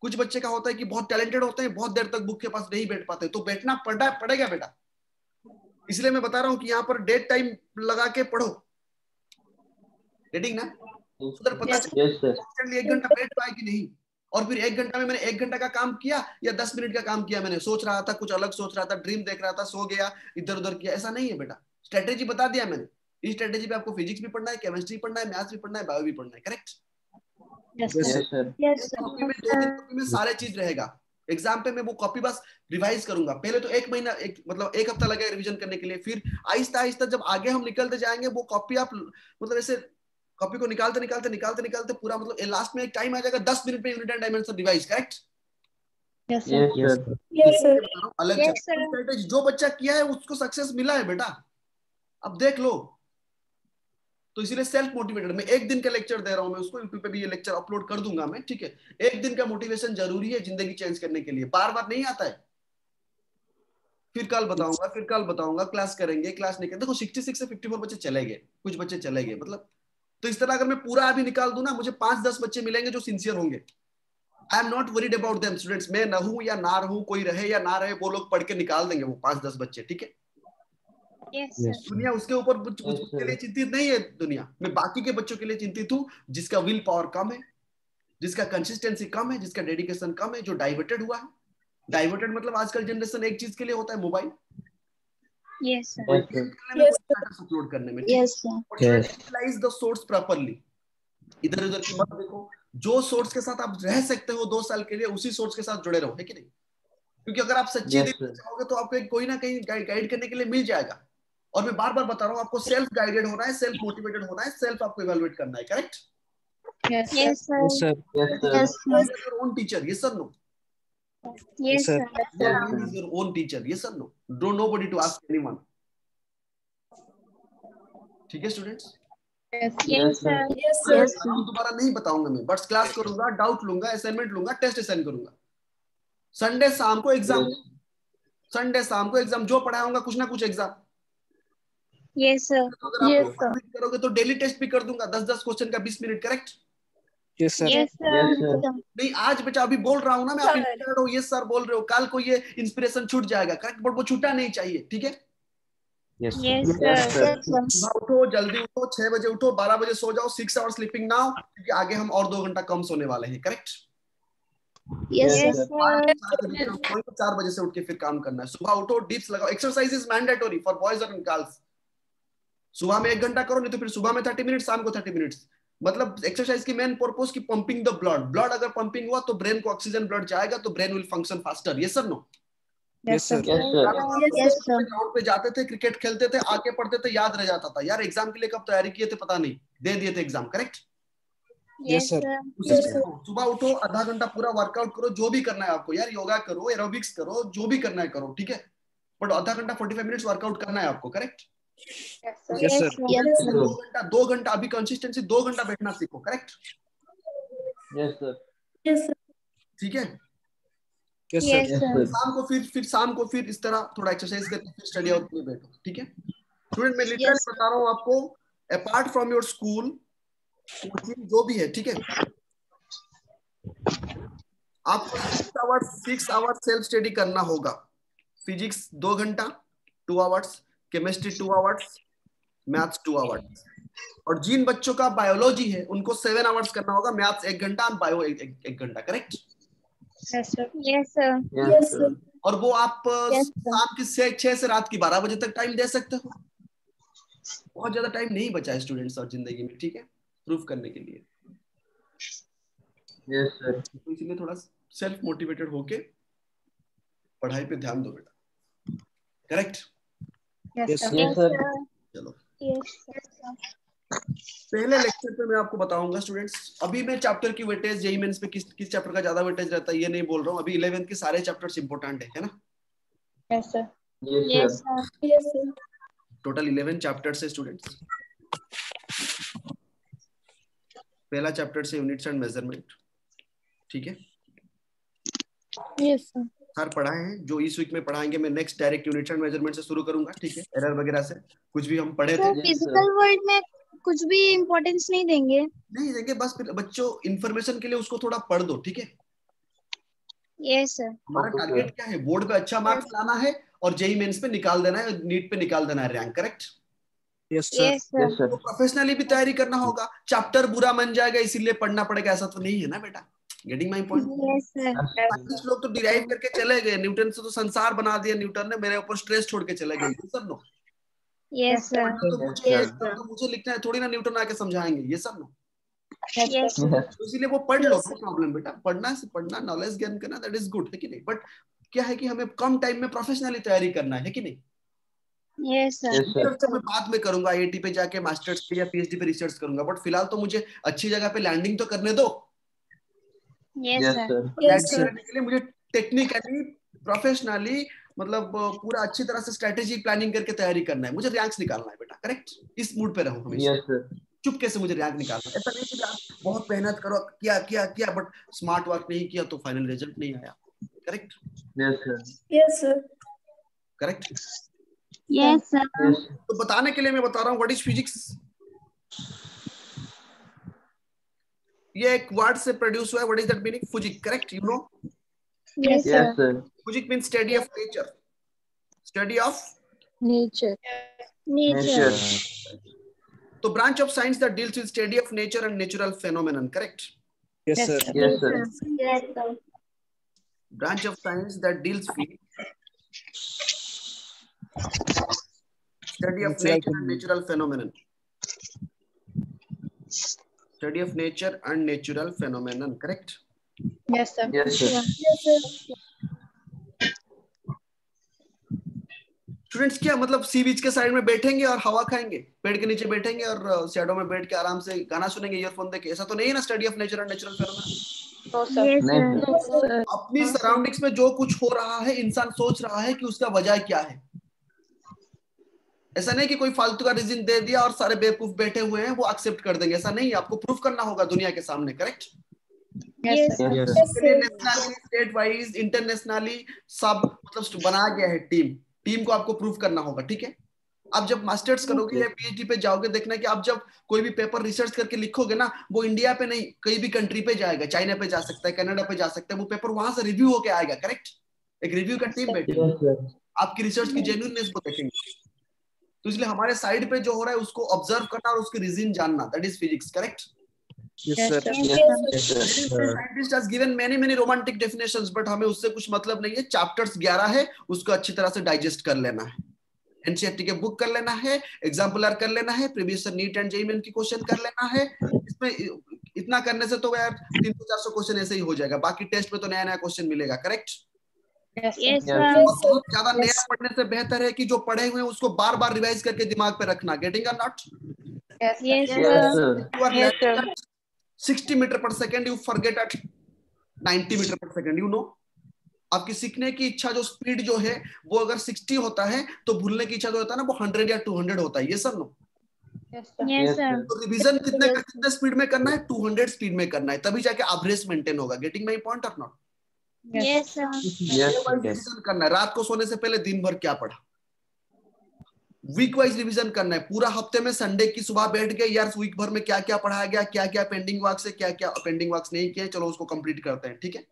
कुछ बच्चे का होता है कि बहुत टैलेंटेड होते हैं, बहुत देर तक बुक के पास नहीं बैठ पाते, तो बैठना पड़ेगा बेटा। इसलिए मैं बता रहा हूँ कि यहाँ पर डेट टाइम लगा के पढ़ो, रेडिंग ना, उधर पता चले 1 घंटा बैठ पाए कि नहीं। और फिर 1 घंटा में मैंने 1 घंटा का काम किया या 10 मिनट का काम किया, मैंने सोच रहा था कुछ अलग, सोच रहा था, ड्रीम देख रहा था, सो गया, इधर उधर किया, ऐसा नहीं है बेटा। स्ट्रेटेजी बता दिया मैंने। इस स्ट्रेटेजी पे आपको फिजिक्स भी पढ़ना है, केमिस्ट्री पढ़ना है, मैथ्स भी पढ़ना है, बायो भी पढ़ना है, correct. Yes, Yes, sir. sir. Yes, copy में 2 दिन कॉपी में सारे चीज रहेगा। एग्जाम पे मैं वो कॉपी बस रिवाइज करूंगा। पहले तो 1 महीना मतलब 1 हफ्ता लगेगा रिवीजन करने के लिए, फिर आहिस्ता आहिस्ता जब आगे हम निकलते जाएंगे वो कॉपी आप मतलब ऐसे कॉपी को निकालते पूरा मतलब लास्ट में एक टाइम आ जाएगा 10 मिनट में unit and dimension revise, correct. Yes, sir. Yes, sir. yes, sir. अलग Yes, sir. स्ट्रेटेजी जो बच्चा किया है उसको सक्सेस मिला है बेटा, अब देख लो। तो इसीलिए सेल्फ मोटिवेटेड, मैं 1 दिन का लेक्चर दे रहा हूं, मैं उसको यूट्यूब पे भी ये लेक्चर अपलोड कर दूंगा मैं, ठीक है। 1 दिन का मोटिवेशन जरूरी है जिंदगी चेंज करने के लिए, बार बार नहीं आता है। फिर कल बताऊंगा, क्लास करेंगे, क्लास नहीं करेंगे। देखो 66 से 54 बच्चे चले गए, कुछ बच्चे चले गए, मतलब तो इस तरह अगर मैं पूरा अभी निकाल दूं ना, मुझे 5-10 बच्चे मिलेंगे जो सिंसियर होंगे। I am not worried about them students, मैं न हूं या ना रहूं, कोई रहे या ना रहे, वो लोग पढ़ के निकाल देंगे वो 5-10 बच्चे, ठीक है। Yes, sir. दुनिया उसके ऊपर उसके लिए चिंतित नहीं है दुनिया। मैं बाकी के बच्चों के लिए चिंतित हूँ, जिसका विल पावर कम है, जिसका कंसिस्टेंसी कम है, जिसका डेडिकेशन कम है, जो डाइवर्टेड हुआ है। डाइवर्टेड मतलब आजकल जनरेशन एक चीज के लिए होता है, मोबाइल, Yes, sir. अपलोड करने में। Yes, sir. Utilize the source properly, इधर उधर की मत देखो। जो सोर्स के साथ आप रह सकते हो 2 साल के लिए, उसी सोर्स के साथ जुड़े रहो, है कि नहीं। क्योंकि अगर आप सच्चे दिल से चाहोगे तो आपको कोई ना कहीं गाइड करने के लिए मिल जाएगा। और मैं बार बार बता रहा हूँ, आपको सेल्फ गाइडेड होना है, सेल्फ मोटिवेटेड होना है, सेल्फ आपको इवैल्यूएट करना है, correct. Yes, sir. Yes, sir. Yes, sir. Yes, sir. Your own teacher, ये सब no. Yes, sir. sir. Your brain is your own teacher, ये सब no. Don't nobody to ask anyone, ठीक है students. Yes, sir. Yes, yes, sir. हम दोबारा नहीं बताऊंगा मैं, बस क्लास करूंगा, डाउट लूंगा, असाइनमेंट लूंगा, टेस्ट असाइन करूंगा। संडे शाम को एग्जाम, संडे शाम को एग्जाम, जो पढ़ाऊंगा कुछ ना कुछ एग्जाम। Yes, sir. तो अगर आप Yes, लोग sir. सबमिट करोगे तो डेली टेस्ट भी कर दूंगा, 10-10 क्वेश्चन का 20 minute, correct. Yes, sir. Yes, sir. नहीं आज बेटा अभी बोल रहा हूँ ना मैं, आप इंस्पायर्ड हो, ये सर बोल रहे हो, कल को ये इंस्पिरेशन छूट जाएगा, करेक्ट, बट वो छूटा नहीं चाहिए, ठीक है। Yes, sir. Yes, sir. Yes, sir. सुबह उठो, जल्दी उठो, 6 बजे उठो, 12 बजे सो जाओ, 6 आवर्स स्लीपिंग नाउ, क्योंकि आगे हम और 2 घंटा कम सोने वाले हैं, करेक्ट। Yes, sir. 4 बजे से उठ के फिर काम करना है। सुबह उठो, डिप्स लगाओ, exercise is mandatory for boys और गर्ल्स। सुबह में 1 घंटा करो, नहीं तो फिर सुबह में 30 मिनट, शाम को 30 मिनट। मतलब एक्सरसाइज की मेन पर्पस की पंपिंग द ब्लड, ब्लड अगर पंपिंग हुआ तो ब्रेन को ऑक्सीजन ब्लड जाएगा, तो ब्रेन विल फंक्शन फास्टर, ये सब no. Yes, sir. Yes, sir. Ground पे जाते थे, क्रिकेट खेलते थे, आगे पढ़ते थे, याद रह जाता था। यार एग्जाम के लिए कब तैयारी किए थे पता नहीं, दे दिए थे एग्जाम, करेक्ट। Yes, sir. सुबह उठो, आधा घंटा पूरा वर्कआउट करो, जो भी करना है आपको, यार योगा करो, एरोबिक्स करो, जो भी करना है करो, ठीक है, बट आधा घंटा 45 मिनट्स वर्कआउट करना है आपको, correct. Yes, sir. Yes, sir. 2 घंटा अभी कंसिस्टेंसी 2 घंटा बैठना सीखो, करेक्ट। Yes, sir. ठीक है। Yes, sir. Yes, sir. शाम को फिर इस तरह थोड़ा एक्सरसाइज करके फिर स्टडी आउट में बैठो, ठीक है। स्टूडेंट मैं लिटरली बता रहा हूँ आपको, apart from your school coaching जो भी है, ठीक है, आपको 6 आवर्स सेल्फ स्टडी करना होगा। फिजिक्स 2 घंटा 2 hours, chemistry 2 hours, maths 2 hours. और जिन बच्चों का बायोलॉजी है उनको 7 आवर्स करना होगा, मैथ्स 1 घंटा और बायो 1 घंटा, correct. Yes, sir. Yes, sir. Yes, sir. और वो आप Yes, sir. शाम की 6 से रात की 12 बजे तक टाइम दे सकते हो। बहुत ज्यादा टाइम नहीं बचा है स्टूडेंट्स और जिंदगी में, ठीक है, प्रूफ करने के लिए। Yes sir. तो इसलिए थोड़ा सेल्फ मोटिवेटेड होके पढ़ाई पे ध्यान दो बेटा, correct? Yes, sir. Yes sir. चलो Yes, sir. पहले लेक्चर पे मैं आपको बताऊंगा स्टूडेंट्स, अभी मैं चैप्टर की वेटेज जेईई मेंस पे किस चैप्टर का ज्यादा वेटेज रहता है ये नहीं बोल रहा हूँ, अभी 11th के सारे चैप्टर्स इंपॉर्टेंट है ना? Yes, sir. Yes sir. Yes, sir. Total 11 chapters है स्टूडेंट्स। पहला चैप्टर से यूनिट्स एंड मेजरमेंट, ठीक है? Yes, sir. सर पढ़ाए हैं, जो इस वीक में पढ़ाएंगे मैं next direct units and measurement से शुरू करूंगा, ठीक है? एरर वगैरह से कुछ भी हम पढ़े थे सर फिजिकल वर्ल्ड में कुछ भी इम्पोर्टेंस नहीं देंगे? नहीं देंगे, बस फिर बच्चों इन्फॉर्मेशन के लिए उसको थोड़ा पढ़ दो, ठीक है? Yes sir. हमारा टारगेट क्या है? बोर्ड पे अच्छा मार्क्स लाना है और जेईई मेंस पे निकाल देना है, नीट पे निकाल देना है rank, correct? Yes, sir. Yes sir. Yes sir. तो प्रोफेशनली भी तैयारी करना होगा, चैप्टर बुरा मन जाएगा इसीलिए पढ़ना पड़ेगा ऐसा तो नहीं है ना बेटा। Getting my point? Yes sir. Science लोग तो डिराइव करके चले गए, न्यूटन से तो संसार बना दिया न्यूटन ने, मेरे ऊपर स्ट्रेस छोड़ के चले गए, सब लोग। Yes sir. तो मुझे लिखना है थोड़ी ना, न्यूटन आके समझाएंगे ये सब लोग। यस तो इसीलिए वो पढ़ लो, नो प्रॉब्लम बेटा, पढ़ना से पढ़ना, नॉलेज गेन करना, दैट इज गुड, है कि नहीं? बट क्या है कि हमें कम टाइम में प्रोफेशनली तैयारी करना है कि नहीं? Yes sir. Yes sir. तो मैं बाद में करूंगा, आईआईटी पे जाके मास्टर्स पे या पीएचडी पे रिसर्च करूंगा, बट फिलहाल तो मुझे अच्छी जगह पे लैंडिंग तो करने दो। Yes yes sir. Sir. Landing करने के लिए मुझे टेक्निकली प्रोफेशनली मतलब पूरा अच्छी तरह से स्ट्रेटेजी प्लानिंग करके तैयारी करना है, मुझे रैंक्स निकालना है बेटा, करेक्ट? इस मूड पे रहो हमेशा, यस सर। चुपके से मुझे रैंक निकालना है। ऐसा नहीं कि आप बहुत मेहनत करो, किया किया किया बट स्मार्ट वर्क नहीं किया तो फाइनल रिजल्ट नहीं आया, correct? Yes sir. Yes sir. Correct? Yes sir. Yes. तो बताने के लिए मैं बता रहा हूँ व्हाट इज फिजिक्स। ये एक वर्ड से प्रोड्यूस हुआ है, what is that meaning? Physics, correct? You know yes yes sir. Physics means study of nature, study of Nature. Nature. Nature. तो branch of science that deals with study of nature and natural phenomenon, correct? Yes, Yes, sir. sir. Yes sir. Yes sir. Branch of science that deals with study of Natural nature and phenomenon. natural phenomenon. Study of nature and natural phenomenon, correct? Yes, sir. Yes sir. Yes sir. Students क्या मतलब सी बीच के side में बैठेंगे और हवा खाएंगे, पेड़ के नीचे बैठेंगे और शैडो में बैठ के आराम से गाना सुनेंगे ईयरफोन देके, ऐसा तो नहीं है ना study of nature and natural phenomenon? No, sir. Yes नहीं सर। सर। Sir. अपनी सराउंडिंग्स में जो कुछ हो रहा है इंसान सोच रहा है कि उसका वजह क्या है, ऐसा नहीं कि कोई फालतू का रीजन दे दिया और सारे बेवकूफ बैठे हुए हैं वो एक्सेप्ट कर देंगे, ऐसा नहीं, आपको प्रूफ करना होगा दुनिया के सामने, correct? Yes, sir. Yes nationally, state wise, internationally सब मतलब बनाया गया है टीम को आपको प्रूफ करना होगा, ठीक है? आप जब मास्टर्स करोगे या पीएचडी पे जाओगे, देखना कि आप जब कोई भी पेपर रिसर्च करके लिखोगे ना, वो इंडिया पे नहीं कहीं भी कंट्री पे जाएगा, चाइना पे जा सकता है, कनाडा पे जा सकता है, वो पेपर वहां से रिव्यू होके आएगा, करेक्ट? एक रिव्यू का टीम बैठेगी, यस सर। आपकी रिसर्च की जेन्युइननेस को देखेंगे। तो इसलिए हमारे साइड पे जो हो रहा है उसको ऑब्जर्व करना और उसके रीजन जानना, that is physics, correct? Yes, Yes, sir. sir. Yes sir. Scientist has given many romantic definitions, but हमें उससे कुछ मतलब नहीं है, चैप्टर्स 11 है, उसको अच्छी तरह से डाइजेस्ट कर लेना है, एनसीईआरटी के बुक कर लेना है, एग्जाम्पलर कर लेना है, previous neat and JEE main की क्वेश्चन कर लेना है। इसमें इतना करने से तो यार 300-400 क्वेश्चन ऐसे ही हो जाएगा, बाकी टेस्ट में तो नया नया क्वेश्चन मिलेगा, correct? Yes, sir. Yes yes sir. बहुत ज्यादा नया पढ़ने से बेहतर है कि जो पढ़े हुए हैं उसको बार बार रिवाइज करके दिमाग पे रखना, getting or not? Yes, sir. Yes yes sir. Sir. You are Yes, sir. learning at 60 metre per second, you forget at 90 metre per second, you know? आपकी सीखने की इच्छा जो स्पीड जो है वो अगर 60 होता है तो भूलने की इच्छा जो होता है ना वो 100 या 200 होता है, ये सब no? Yes, sir. Yes yes sir. Sir. तो रिवीजन कितने स्पीड में करना है? 200 स्पीड में करना है, तभी जाके एवरेज मेंटेन होगा, गेटिंग माय पॉइंट और not? Yes, yes sir. Yes revision करना है, रात को सोने से पहले दिन भर क्या पढ़ा, वीक वाइज रिवीजन करना है, पूरा हफ्ते में संडे की सुबह बैठ गए यार वीक भर में क्या क्या पढ़ाया गया, क्या क्या पेंडिंग वर्क्स है, क्या क्या पेंडिंग वर्क्स नहीं किए, चलो उसको कंप्लीट करते हैं, ठीक है?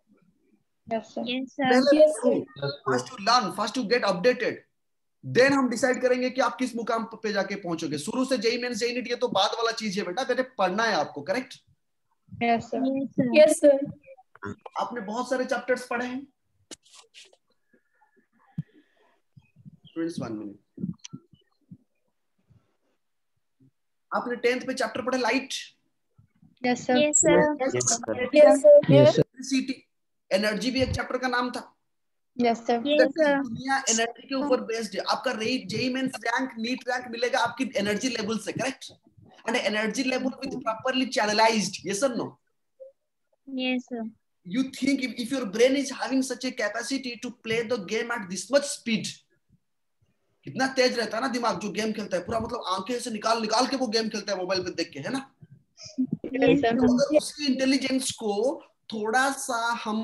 Yes, sir. Yes sir. पहले first to learn, first to get updated, then हम डिसाइड करेंगे कि आप किस मुकाम पे जाके पहुंचोगे। शुरू से जेईई मेंस जेईई नीट ये तो बाद वाला चीज है बेटा, पहले पढ़ना है आपको, correct? Yes, sir. Yes sir. Yes sir. आपने बहुत सारे चैप्टर्स पढ़े हैं स्टूडेंट्स, 1 मिनट। आपने 10th में चैप्टर पढ़ा light, Yes, sir. Yes, sir. Yes, sir. Yes, sir. Yes, sir. Electricity, energy भी एक चैप्टर का नाम था। Yes, sir. Yes, sir. दुनिया एनर्जी के ऊपर बेस्ड है। आपका JEE mains rank, NEET rank मिलेगा आपकी एनर्जी लेवल से, correct? And energy level with properly channelized, yes और no? Yes, sir. You think if your brain is having such a capacity to play the game at this much speed, कितना तेज रहता है ना दिमाग जो game खेलता है, पूरा मतलब आंखें से निकाल निकाल के वो गेम खेलता है मोबाइल पे देख के, है ना? Yes, sir. तो अगर उसकी इंटेलिजेंस को थोड़ा सा हम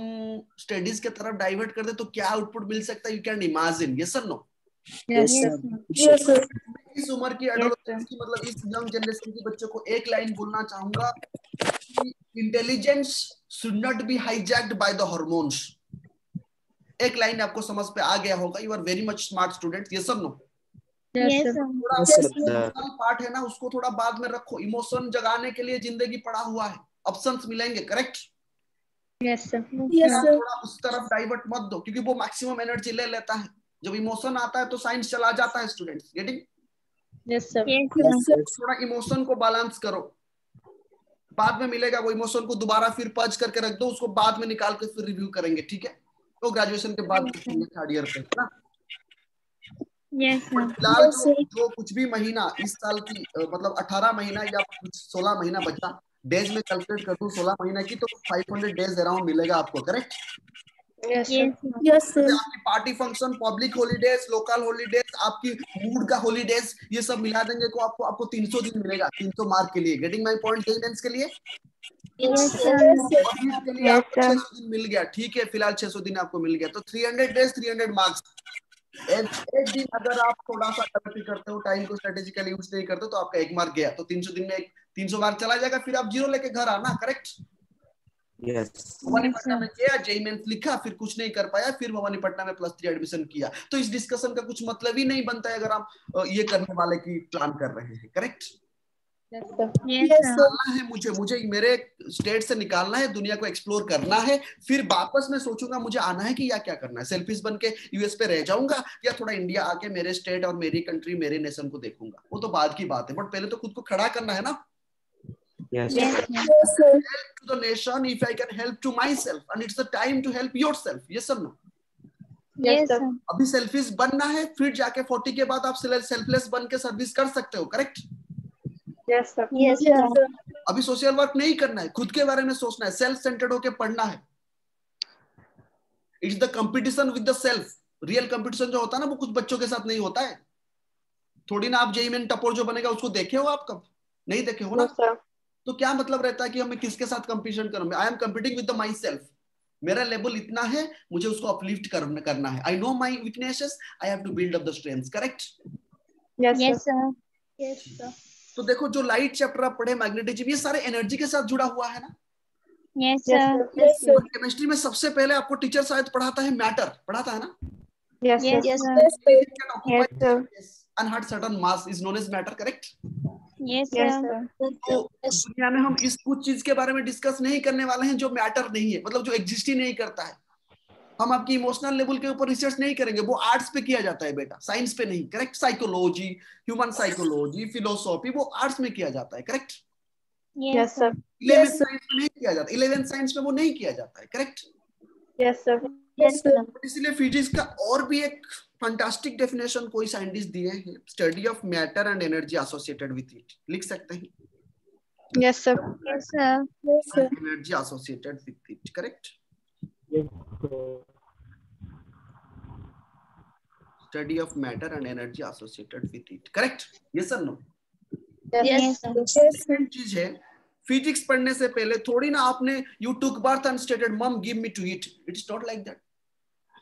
स्टडीज के तरफ डाइवर्ट कर दे तो क्या आउटपुट मिल सकता है? यू कैन इमेजिन, यस और no? Yes, Yes, sir. sir. Yes, sir. इस उम्र की एडोलेसेंस की मतलब इस यंग जनरेशन के बच्चों को एक लाइन बोलना चाहूंगा, intelligence should not be hijacked by the hormones. एक लाइन आपको समझ पे आ गया होगा, you are very much smart student, yes और no? Yes, Yes, sir. sir. थोड़ा Yes, sir. इमोशनल पार्ट है ना, उसको थोड़ा बाद में रखो। इमोशन जगाने के लिए जिंदगी पड़ा हुआ है, ऑप्शंस मिलेंगे, correct? Yes, sir. Yes, sir. थोड़ा उस तरफ डाइवर्ट मत दो, क्योंकि वो मैक्सिमम एनर्जी ले लेता है। जब इमोशन आता है तो साइंस चला जाता है, students getting? Yes, sir. Yes, sir. थोड़ा इमोशन को बैलेंस करो, बाद में मिलेगा वो इमोशन को दोबारा फिर पर्ज करके रख दो, उसको बाद में निकाल के फिर रिव्यू करेंगे, ठीक है? तो ग्रेजुएशन के बाद थर्ड ईयर पे, है ना? Yes, sir. फिलहाल जो कुछ भी महीना इस साल की मतलब 18 महीना या कुछ 16 महीना बचा, डेज में कैलकुलेट कर दूं 16 महीना की, तो 500 डेज अराउंड मिलेगा आपको, correct? Yes, sir. Yes, sir. Yes, sir. आपकी party function, public holidays, local holidays, आपकी मूड का हॉलीडेज, ये सब मिला देंगे तो आपको 300 दिन मिलेगा, 300 मार्क के लिए। गेटिंग माय पॉइंट जेईई के लिए? Yes, sir. और इसके लिए Yes, आपको sir. 600 दिन मिल गया, ठीक है? फिलहाल 600 दिन आपको मिल गया, तो 300 डेज 300 मार्क्स। एक दिन अगर आप थोड़ा सा गलती करते हो, टाइम को स्ट्रेटेजिकली यूज नहीं करते, तो आपका 1 मार्क गया, तो 300 दिन में 300 मार्क चला जाएगा, फिर आप 0 लेके घर आना, करेक्ट? Yes. भवानीपट्टनम में किया, जेईई मेंस लिखा, फिर कुछ नहीं कर पाया, फिर भवानीपट्टनम में +3 एडमिशन किया, तो इस डिस्कशन का कुछ मतलब ही नहीं बनता है अगर आप ये करने वाले की प्लान कर रहे हैं, correct? Yes, sir. Yes, sir. निकालना है मुझे मेरे स्टेट से निकालना है, दुनिया को एक्सप्लोर करना है, फिर वापस मैं सोचूंगा मुझे आना है कि या क्या करना है, सेल्फिश बन के यूएस पे रह जाऊंगा या थोड़ा इंडिया आके मेरे स्टेट और मेरी कंट्री, मेरे नेशन को देखूंगा, वो तो बाद की बात है, बट पहले तो खुद को खड़ा करना है ना। Yes. Yes, sir. Help to the nation if I can help to myself, and it's the time to help yourself, yes or no? Yes, sir. अभी सेल्फिश बनना है, फिर जाके 40 के बाद आप सेल्फलेस बन के सर्विस कर सकते हो, correct? Yes, sir. Yes, sir. अभी सोशल वर्क नहीं करना है, खुद के बारे में सोचना है, सेल्फ सेंटर्ड होके पढ़ना है। It's the competition with the self. Real competition जो होता है ना, वो कुछ बच्चों के साथ नहीं होता है। थोड़ी ना आप जेईई मेन टपोर जो बनेगा उसको देखे हो आप? कब नहीं देखे हो ना? No, sir. तो क्या मतलब रहता है कि हमें किसके साथ कंपटीशन करूं? I am competing with my self. मेरा लेवल इतना है, मुझे उसको अपलिफ्ट करना है। I know my weaknesses, I have to build up the strengths, correct? Yes, Yes, sir. sir. Yes, sir. तो देखो जो लाइट चैप्टर आप पढ़े, मैग्नेटिज्म, ये सारे एनर्जी के साथ जुड़ा हुआ है ना। Yes, Yes, sir. sir. Yes, sir. Chemistry में सबसे पहले आपको टीचर शायद पढ़ाता है मैटर, पढ़ाता है ना? Yes, sir. Yes, sir. Yes, sir. and had certain mass is known as matter, correct? Yes, Yes, sir. sir. तो दुनिया में हम इस कुछ चीज के बारे में डिस्कस नहीं करने वाले हैं जो मैटर नहीं है, मतलब जो एग्जिस्ट ही नहीं करता है। हम आपकी इमोशनल लेवल के ऊपर रिसर्च नहीं करेंगे, वो आर्ट्स पे किया जाता है बेटा, साइंस पे नहीं, correct? Psychology, human psychology, philosophy, वो आर्ट्स में किया जाता है, correct? Yes, sir. 11th science में नहीं किया जाता, 11th साइंस में वो नहीं किया जाता है, correct? Yes, sir. Yes, sir. इसलिए फिजिक्स का और भी एक फैंटास्टिक डेफिनेशन कोई साइंटिस्ट दिए हैं, study of matter and energy associated with it, लिख सकते हैं? Yes, sir. Yes, sir. Yes, sir. Energy associated with it, correct? Study of matter and energy associated with it, correct? Yes or no? Yes, sir. Second चीज है, physics पढ़ने से पहले थोड़ी ना आपने you took birth and stated mom give me to eat. It's not like that.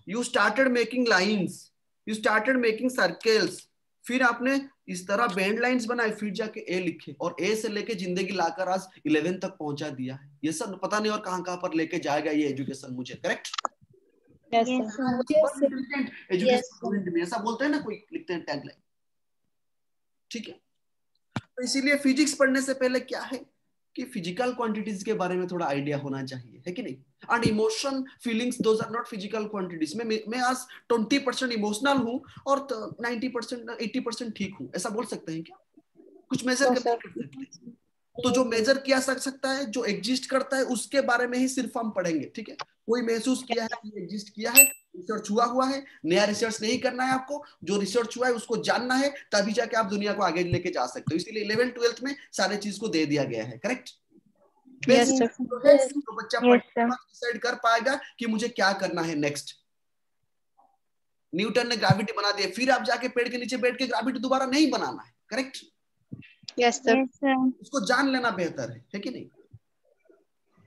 You started making lines, you started making circles, फिर आपने इस तरह बेंड लाइंस बनाए, फिर जाके ए लिखे और ए से लेके जिंदगी लाकर आज 11 तक पहुंचा दिया है। ये सब पता नहीं और कहां पर लेके जाएगा ये एजुकेशन मुझे, correct? Yes, Yes, sir. sir. Education में ऐसा बोलते हैं ना, कोई लिखते हैं टैगलाइन, ठीक है? तो इसीलिए फिजिक्स पढ़ने से पहले क्या है कि फिजिकल क्वांटिटीज के बारे में थोड़ा आइडिया होना चाहिए, है कि नहीं? And emotion, feelings, those are not physical quantities. मैं आज 20% इमोशनल हूं और 90% 80% ठीक हूं, ऐसा बोल सकते हैं क्या? कुछ मेजर No, कर sir. सकते। तो जो मेजर किया सकता है, जो एग्जिस्ट करता है, उसके बारे में ही सिर्फ हम पढ़ेंगे, ठीक है। कोई महसूस किया है, एग्जिस्ट किया है, रिसर्च हुआ है, नया रिसर्च नहीं करना है आपको, जो रिसर्च हुआ है उसको जानना है, तभी जाके आप दुनिया को आगे लेके जा सकते हो। इसलिए 11th 12th में सारे चीज को दे दिया गया है, करेक्ट। Yes, sir. तो बच्चा Yes, sir. डिसाइड कर पाएगा कि मुझे क्या करना है नेक्स्ट। न्यूटन ने ग्रेविटी बना दिया, फिर आप जाके पेड़ के नीचे बैठ के ग्रेविटी दोबारा नहीं बनाना है, correct. Yes, sir. Yes, sir. उसको जान लेना बेहतर है कि नहीं।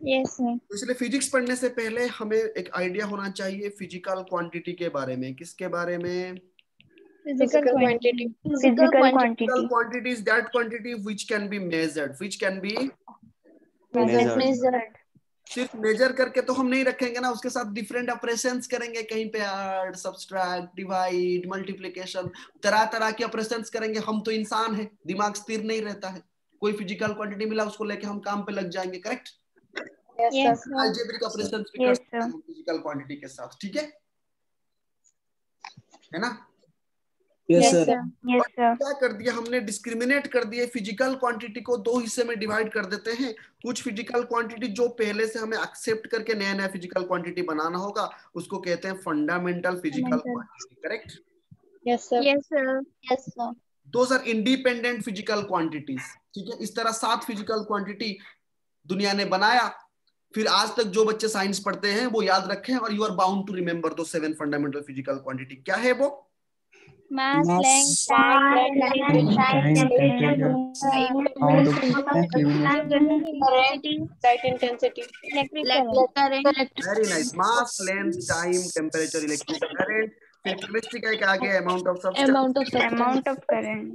Yes, sir. तो इसलिए फिजिक्स पढ़ने से पहले हमें एक आइडिया होना चाहिए फिजिकल क्वांटिटी के बारे में। किसके बारे में? Physical quantity. Physical quantity. Physical quantity is that quantity which can be measured, which can be Measured. Measured. सिर्फ मेजर करके तो हम नहीं रखेंगे ना, उसके साथ डिफरेंट ऑपरेशंस करेंगे, कहीं पे ऐड, सब्सट्रैक्ट, डिवाइड, मल्टीप्लिकेशन, तरह तरह के ऑपरेशंस करेंगे। हम तो इंसान है, दिमाग स्थिर नहीं रहता है। कोई फिजिकल क्वांटिटी मिला उसको लेके हम काम पे लग जाएंगे, correct. Yes, Yes, sir. sir. Algebraic operations भी कर Yes, सकते हैं sir. फिजिकल क्वांटिटी के साथ, ठीक है ना। Yes, Yes, sir. sir. Yes, sir. क्या कर दिया हमने, डिस्क्रिमिनेट कर दिए फिजिकल क्वांटिटी को, दो हिस्से में डिवाइड कर देते हैं। कुछ फिजिकल क्वांटिटी जो पहले से हमें एक्सेप्ट करके नया नया फिजिकल क्वांटिटी बनाना होगा, उसको कहते हैं fundamental physical quantity, correct. Yes, sir. Yes, sir. Yes, sir. Those are independent physical quantities, ठीक है। इस तरह 7 फिजिकल क्वांटिटी दुनिया ने बनाया। फिर आज तक जो बच्चे साइंस पढ़ते हैं वो याद रखें, और you are bound to remember दो 7 फंडामेंटल फिजिकल क्वांटिटी। क्या है वो? Mass, Mass, length, time, Light intensity. electric current. Very nice. Mass, length, time, temperature, electric current. फिर केमिस्ट्री का एक आ गया amount of substance, Amount of current.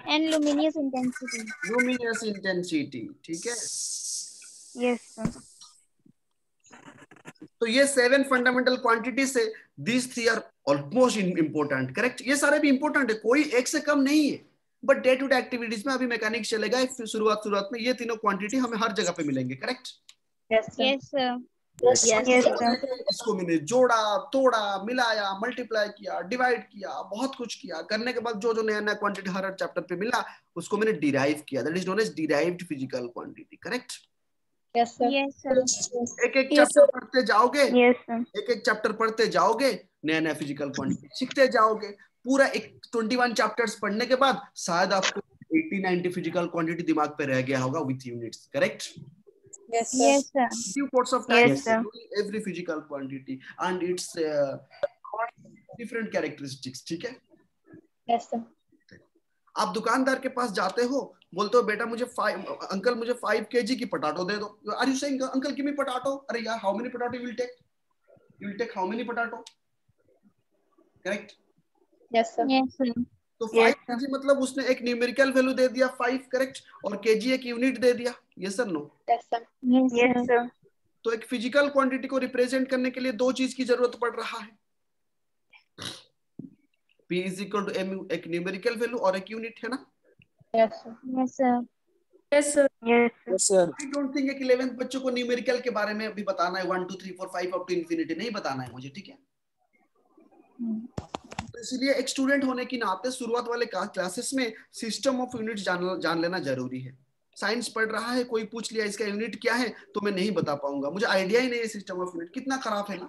And luminous intensity. Luminous intensity, ठीक है। Yes, sir. तो ये 7 फंडामेंटल क्वांटिटी से these 3 are almost important, correct. ये सारे भी इंपोर्टेंट है, कोई एक से कम नहीं है। But day to day activities में अभी मैकेनिक्स चलेगा, शुरुआत में ये तीनों क्वांटिटी हमें हर जगह पे मिलेंगे, correct. Yes, sir. Yes, sir. Yes, sir. इसको मैंने जोड़ा, तोड़ा, मिलाया, मल्टीप्लाई किया, डिवाइड किया, बहुत कुछ किया। करने के बाद जो जो नया नया क्वांटिटी हर चैप्टर पे मिला, उसको मैंने डिराइव किया। That is known as derived physical quantity, correct. Yes, sir. Yes, sir. एक एक चैप्टर पढ़ते जाओगे, Yes, sir. एक एक चैप्टर पढ़ते जाओगे, नया नया फिजिकल क्वांटिटी सीखते जाओगे। पूरा एक 21 चैप्टर्स पढ़ने के बाद शायद आपको 80-90 फिजिकल क्वांटिटी दिमाग पे रह गया होगा with units, correct. Yes, sir. Yes, sir. Few course of time, Yes, sir. every physical quantity and its different characteristics, ठीक है। Yes, sir. आप दुकानदार के पास जाते हो, बोलते हो बेटा मुझे 5 kg की पोटैटो दे दो। Are you saying uncle give me potato? अरे यार, how many potato you will take how many potato, correct? Yes, sir. Yes, sir. तो 5 Yes, sir. kg मतलब उसने एक न्यूमेरिकल वैल्यू दे दिया 5, करेक्ट, और kg एक यूनिट दे दिया। Yes sir, no? Yes, sir. Yes, Yes, sir. sir. तो एक फिजिकल क्वांटिटी को रिप्रेजेंट करने के लिए 2 चीज की जरूरत पड़ रहा है। P is equal to M, एक न्यूमेरिकल वैल्यू और एक यूनिट, है ना। Yes, sir. Yes, sir. Yes, sir. Yes, sir. Yes, sir. I don't think कि 11th बच्चों को न्यूमेरिकल के बारे में अभी बताना है 1 2 3 4 5 अप टू इंफिनिटी, नहीं बताना है मुझे, ठीक है। तो इसलिए एक स्टूडेंट होने की नाते शुरुआत वाले क्लासेस में सिस्टम ऑफ यूनिट्स जान लेना जरूरी है। साइंस पढ़ रहा है, कोई पूछ लिया इसका यूनिट क्या है, तो मैं नहीं बता पाऊंगा, मुझे आइडिया ही नहीं है सिस्टम ऑफ यूनिट। कितना खराब है ना।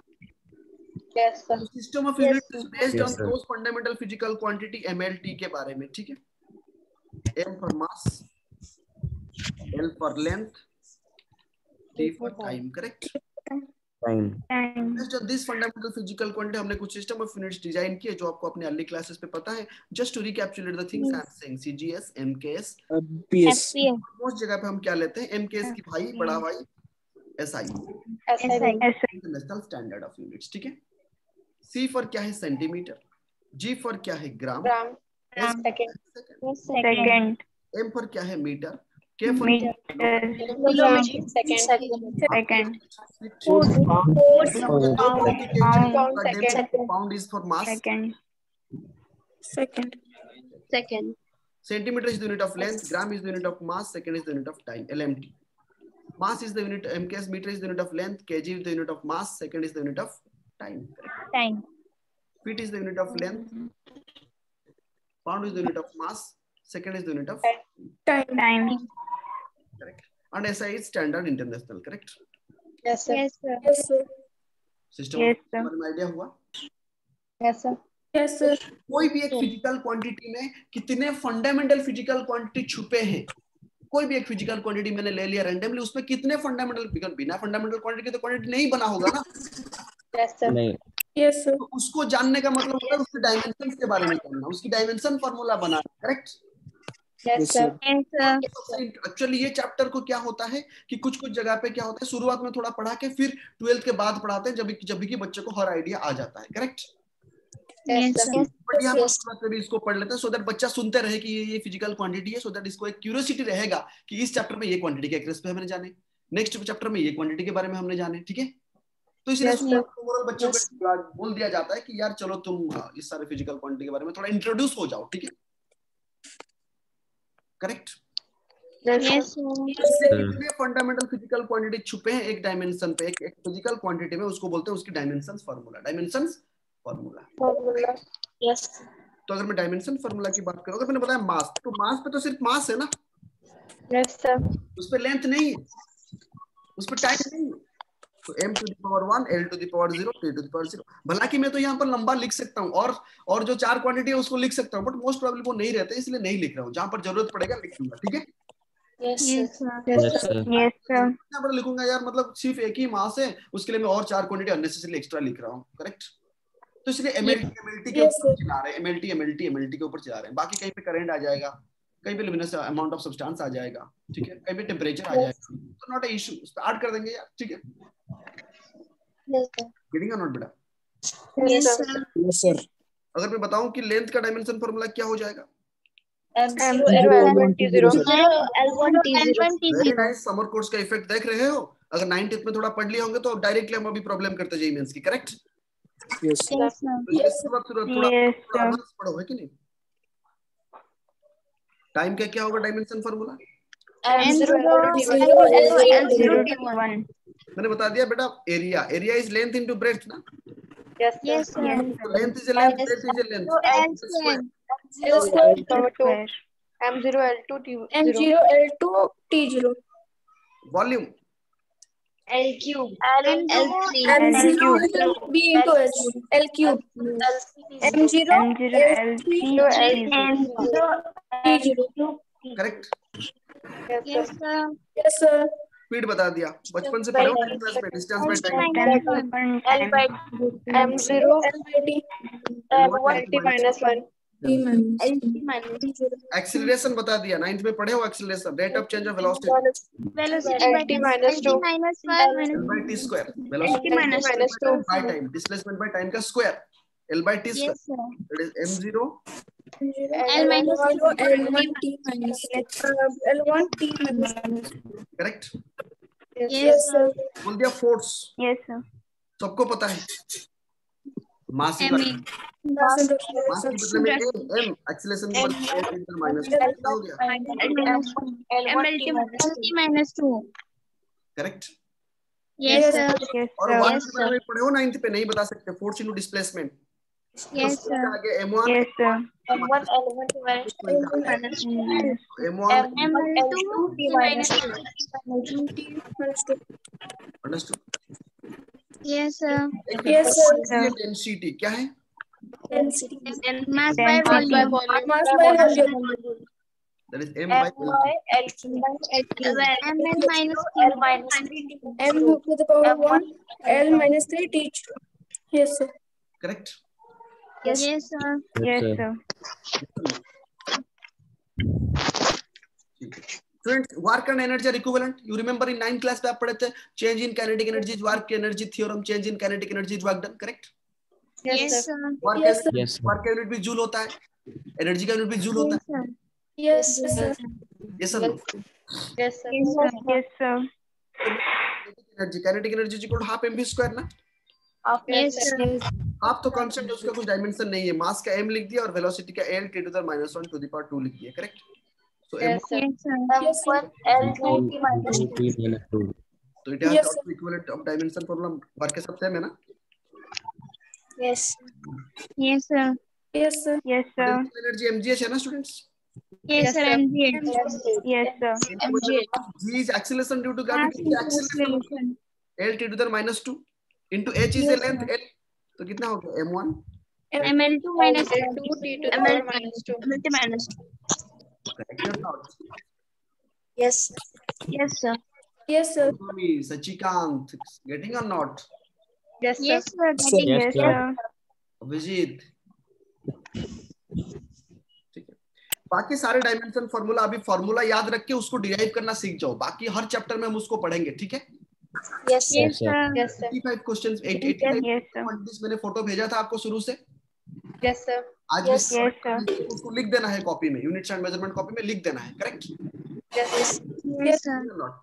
Yes, sir. System of unit is based Yes, on sir. Those fundamental physical quantity MLT के बारे में, ठीक है। M for mass, L for length, T for time, correct. Time. Time. Based on this fundamental physical quantity, हमने कुछ system of units design किए जो आपको अपने अर्ली क्लासेस पे पता है। Just to recapitulate the things I am saying, CGS, MKS, PS. FPS. Most जगह पे हम क्या लेते हैं, MKS की भाई, बड़ा भाई SI, SI. SI. International standard of units, ठीक है। C फॉर क्या है, सेंटीमीटर। G फॉर क्या है, gram. Gram. S Second. Yes, Second. M for क्या है, meter. K for Meter. Kilometer. Second. Second. Pound is for mass. Second. Second. Second. Centimeter is the unit of length, gram is the unit of mass, second is the unit of time, LMT. Mass is the unit, MKS meter is the unit of length, kg is the unit of mass, second is the unit of time. Time. Feet is the unit of length, pound is the unit of mass, Second is the unit of Time. correct. And SI is standard international, correct? Yes, sir. Yes, sir. System Yes, sir. में idea हुआ? Yes, sir. Yes, sir. कोई भी एक physical quantity में कितने fundamental physical quantity छुपे हैं, कोई भी एक फिजिकल क्वांटिटी मैंने ले लिया रैंडमली, उसमें कितने फंडामेंटल, बिना फंडामेंटल क्वांटिटी के तो क्वांटिटी नहीं बना होगा ना। Yes, sir. नहीं Yes, sir. तो उसको जानने का मतलब होता है उसके डायमेंशंस के बारे में जानना, उसकी डायमेंशन फार्मूला बनाना, correct? Yes, sir. Yes, sir. Actually ये चैप्टर को क्या होता है कि कुछ कुछ जगह पे क्या होता है, शुरुआत में थोड़ा पढ़ा के फिर 12th के बाद पढ़ाते हैं, जब कि बच्चे को हर आइडिया आ जाता है, करेक्ट? Yes, sir. बट यहाँ पर भी इसको पढ़ लेते हैं सो दैट बच्चा सुनते रहे कि ये फिजिकल क्वांटिटी है, सो दैट इसको एक क्यूरियोसिटी रहेगा कि इस चैप्टर में ये क्वांटिटी के एक्रेस पे हमने जाने, नेक्स्ट चैप्टर में ये क्वांटिटी के बारे में हमने जाने, ठीक है? तो इसलिए ओवरऑल बच्चों को बोल दिया जाता है कि यार चलो तुम इस सारे फिजिकल क्वांटिटी के बारे में थोड़ा इंट्रोड्यूस हो जाओ, ठीक है? करेक्ट? Yes, sir. कितने फंडामेंटल फिजिकल क्वांटिटी छुपे हैं एक डायमेंशन पे, एक फिजिकल क्वांटिटी में, उसको बोलते हैं उसकी डायमेंशंस फार्मूला। Yes. तो अगर मैं डायमेंशन फार्मूला की बात करूं, अगर मैंने बताया मास, तो मास पे तो सिर्फ मास है ना, Yes, sir. उस पे लेंथ नहीं है, उस पे टाइम नहीं है। तो m to the power 1, l to the power 0, t to the power 0। भला कि मैं तो यहाँ पर लंबा लिख सकता हूँ और जो 4 क्वांटिटी है उसको लिख सकता हूँ, बट मोस्ट प्रोबेबली वो नहीं रहते, इसलिए नहीं लिख रहा हूँ। जहां पर जरूरत पड़ेगा लिख दूंगा, ठीक है? Yes, sir. yes sir Yes, sir. यहाँ पर लिखूंगा यार, मतलब सिर्फ एक ही मास है, उसके लिए मैं और 4 क्वांटिटी अननेसेसरी एक्स्ट्रा लिख रहा हूँ, करेक्ट? तो इसलिए MLT के ऊपर चला रहे हैं, MLT के ऊपर चला रहे हैं। बाकी कहीं पे करंट आ जाएगा, कहीं पे लुमिनस अमाउंट ऑफ सब्सटेंस आ जाएगा, ठीक है? कहीं पे टेम्परेचर आ जाएगा, तो नॉट अ इशू, उस पे ऐड कर देंगे यार, ठीक है? Yes, sir. Getting or not बेटा? Yes, sir. Yes, sir. अगर मैं बताऊं कि लेंथ का डायमेंशन फार्मूला क्या हो जाएगा? M0 L1 T0, sir. L1 T0. Very nice. Summer course का इफेक्ट देख रहे हो? अगर 9th में थोड़ा पढ़ लिया होंगे तो डायरेक्टली हम अभी प्रॉब्लम करते जेईई मेंस की, correct? Yes, sir. Yes, sir. थोड़ा Yes, sir. एडवांस पढ़ो, है कि नहीं? टाइम का क्या होगा dimension formula? M0 L0 to 1. मैंने बता दिया बेटा, area is length into breadth ना। Yes, sir. Length is length, breadth is length. L square. Square. M0 L2 T0. M0 L2 T0. Volume L cube. L3. M0 B into H. L cube. M0 M0 L3 T0. Correct. Yes, sir. Yes, sir. Speed बता दिया, बचपन से पढ़े हो class में, distance by time. L by M0 L/T. L1 T minus 1. T minus. Acceleration बता दिया, 9th में पढ़े हो acceleration, rate of change of velocity Velocity LT minus 2. minus 1 l by t square, LT velocity minus 2. By time, displacement by time का square, l by t Yes, square, sir. That is m0 L minus L1 T minus. L1 T minus. Correct. Yes, sir. बोल दिया force, Yes, sir. सबको पता है। मास M मास की मतलब में m, acceleration की मतलब माइनस कितना हो गया? LT minus 2. Correct. Yes, sir. Yes, और sir. 1 के बारे में पढ़े हो 9th पे, नहीं बता सकते, फोर्स इनटू डिस्प्लेसमेंट। Yes, तो sir. आगे m1 Yes, sir. M1 L1 T minus 2. m1 M2 T minus 2. Understood. Yes, sir. Yes, sir. Density क्या है? Mass by volume. Mass by volume. That is m by L2 Ml minus L minus 3. M to the power 1. L minus 3 T. Yes, sir. Correct. Yes, sir. Yes, sir. Students, work and energy are equivalent. You remember in 9th class में आप पढ़े थे, change in kinetic energy is work energy theorem, change in kinetic energy is work done, correct? Yes, sir. yes sir work का unit भी joule होता है, energy का unit भी जूल होता है। Yes, sir. Yes sir Yes, sir. Yes, sir. Energy, kinetic energy is equal to half mv square ना। Yes, sir. Half तो कांस्टेंट है, उसका कुछ डायमेंशन नहीं है। मास का m लिख दिया और वेलोसिटी का l t to the minus 1 to the power 2 लिख दिया, करेक्ट? सो m, Yes, sir. Yes, sir. M1 L2 T minus 2. T minus 2 तो it has Yes, also equivalent of dimension problem. Work के सब same है ना? Yes. Yes, sir. Yes, sir. Yes, sir. Energy mgh है ना students? Yes, sir. MG. Yes, sir. G is acceleration due to gravity. Acceleration L t to the minus 2 into h is a length L. तो कितना हो गया m1 ML2 minus L2 T to the power minus 2. ML2 minus 2. correct or not? Yes. Yes, sir. Yes, sir. Tommy, Sachikant, getting or not? Yes, sir. Yes, sir. Getting. Yes, sir. Abhijit ठीक है बाकी सारे dimension formula अभी formula याद रख के उसको derive करना सीख जाओ बाकी हर चैप्टर में हम उसको पढ़ेंगे ठीक है Yes, sir. Yes, sir. Yes, sir. 85 questions 85 Yes, sir. Quantities मैंने फोटो भेजा था आपको शुरू से Yes, sir. आज Yes, भी Yes, sir. उसको लिख देना है कॉपी में यूनिट्स एंड मेजरमेंट कॉपी में लिख देना है correct Yes, sir. Yes, sir. not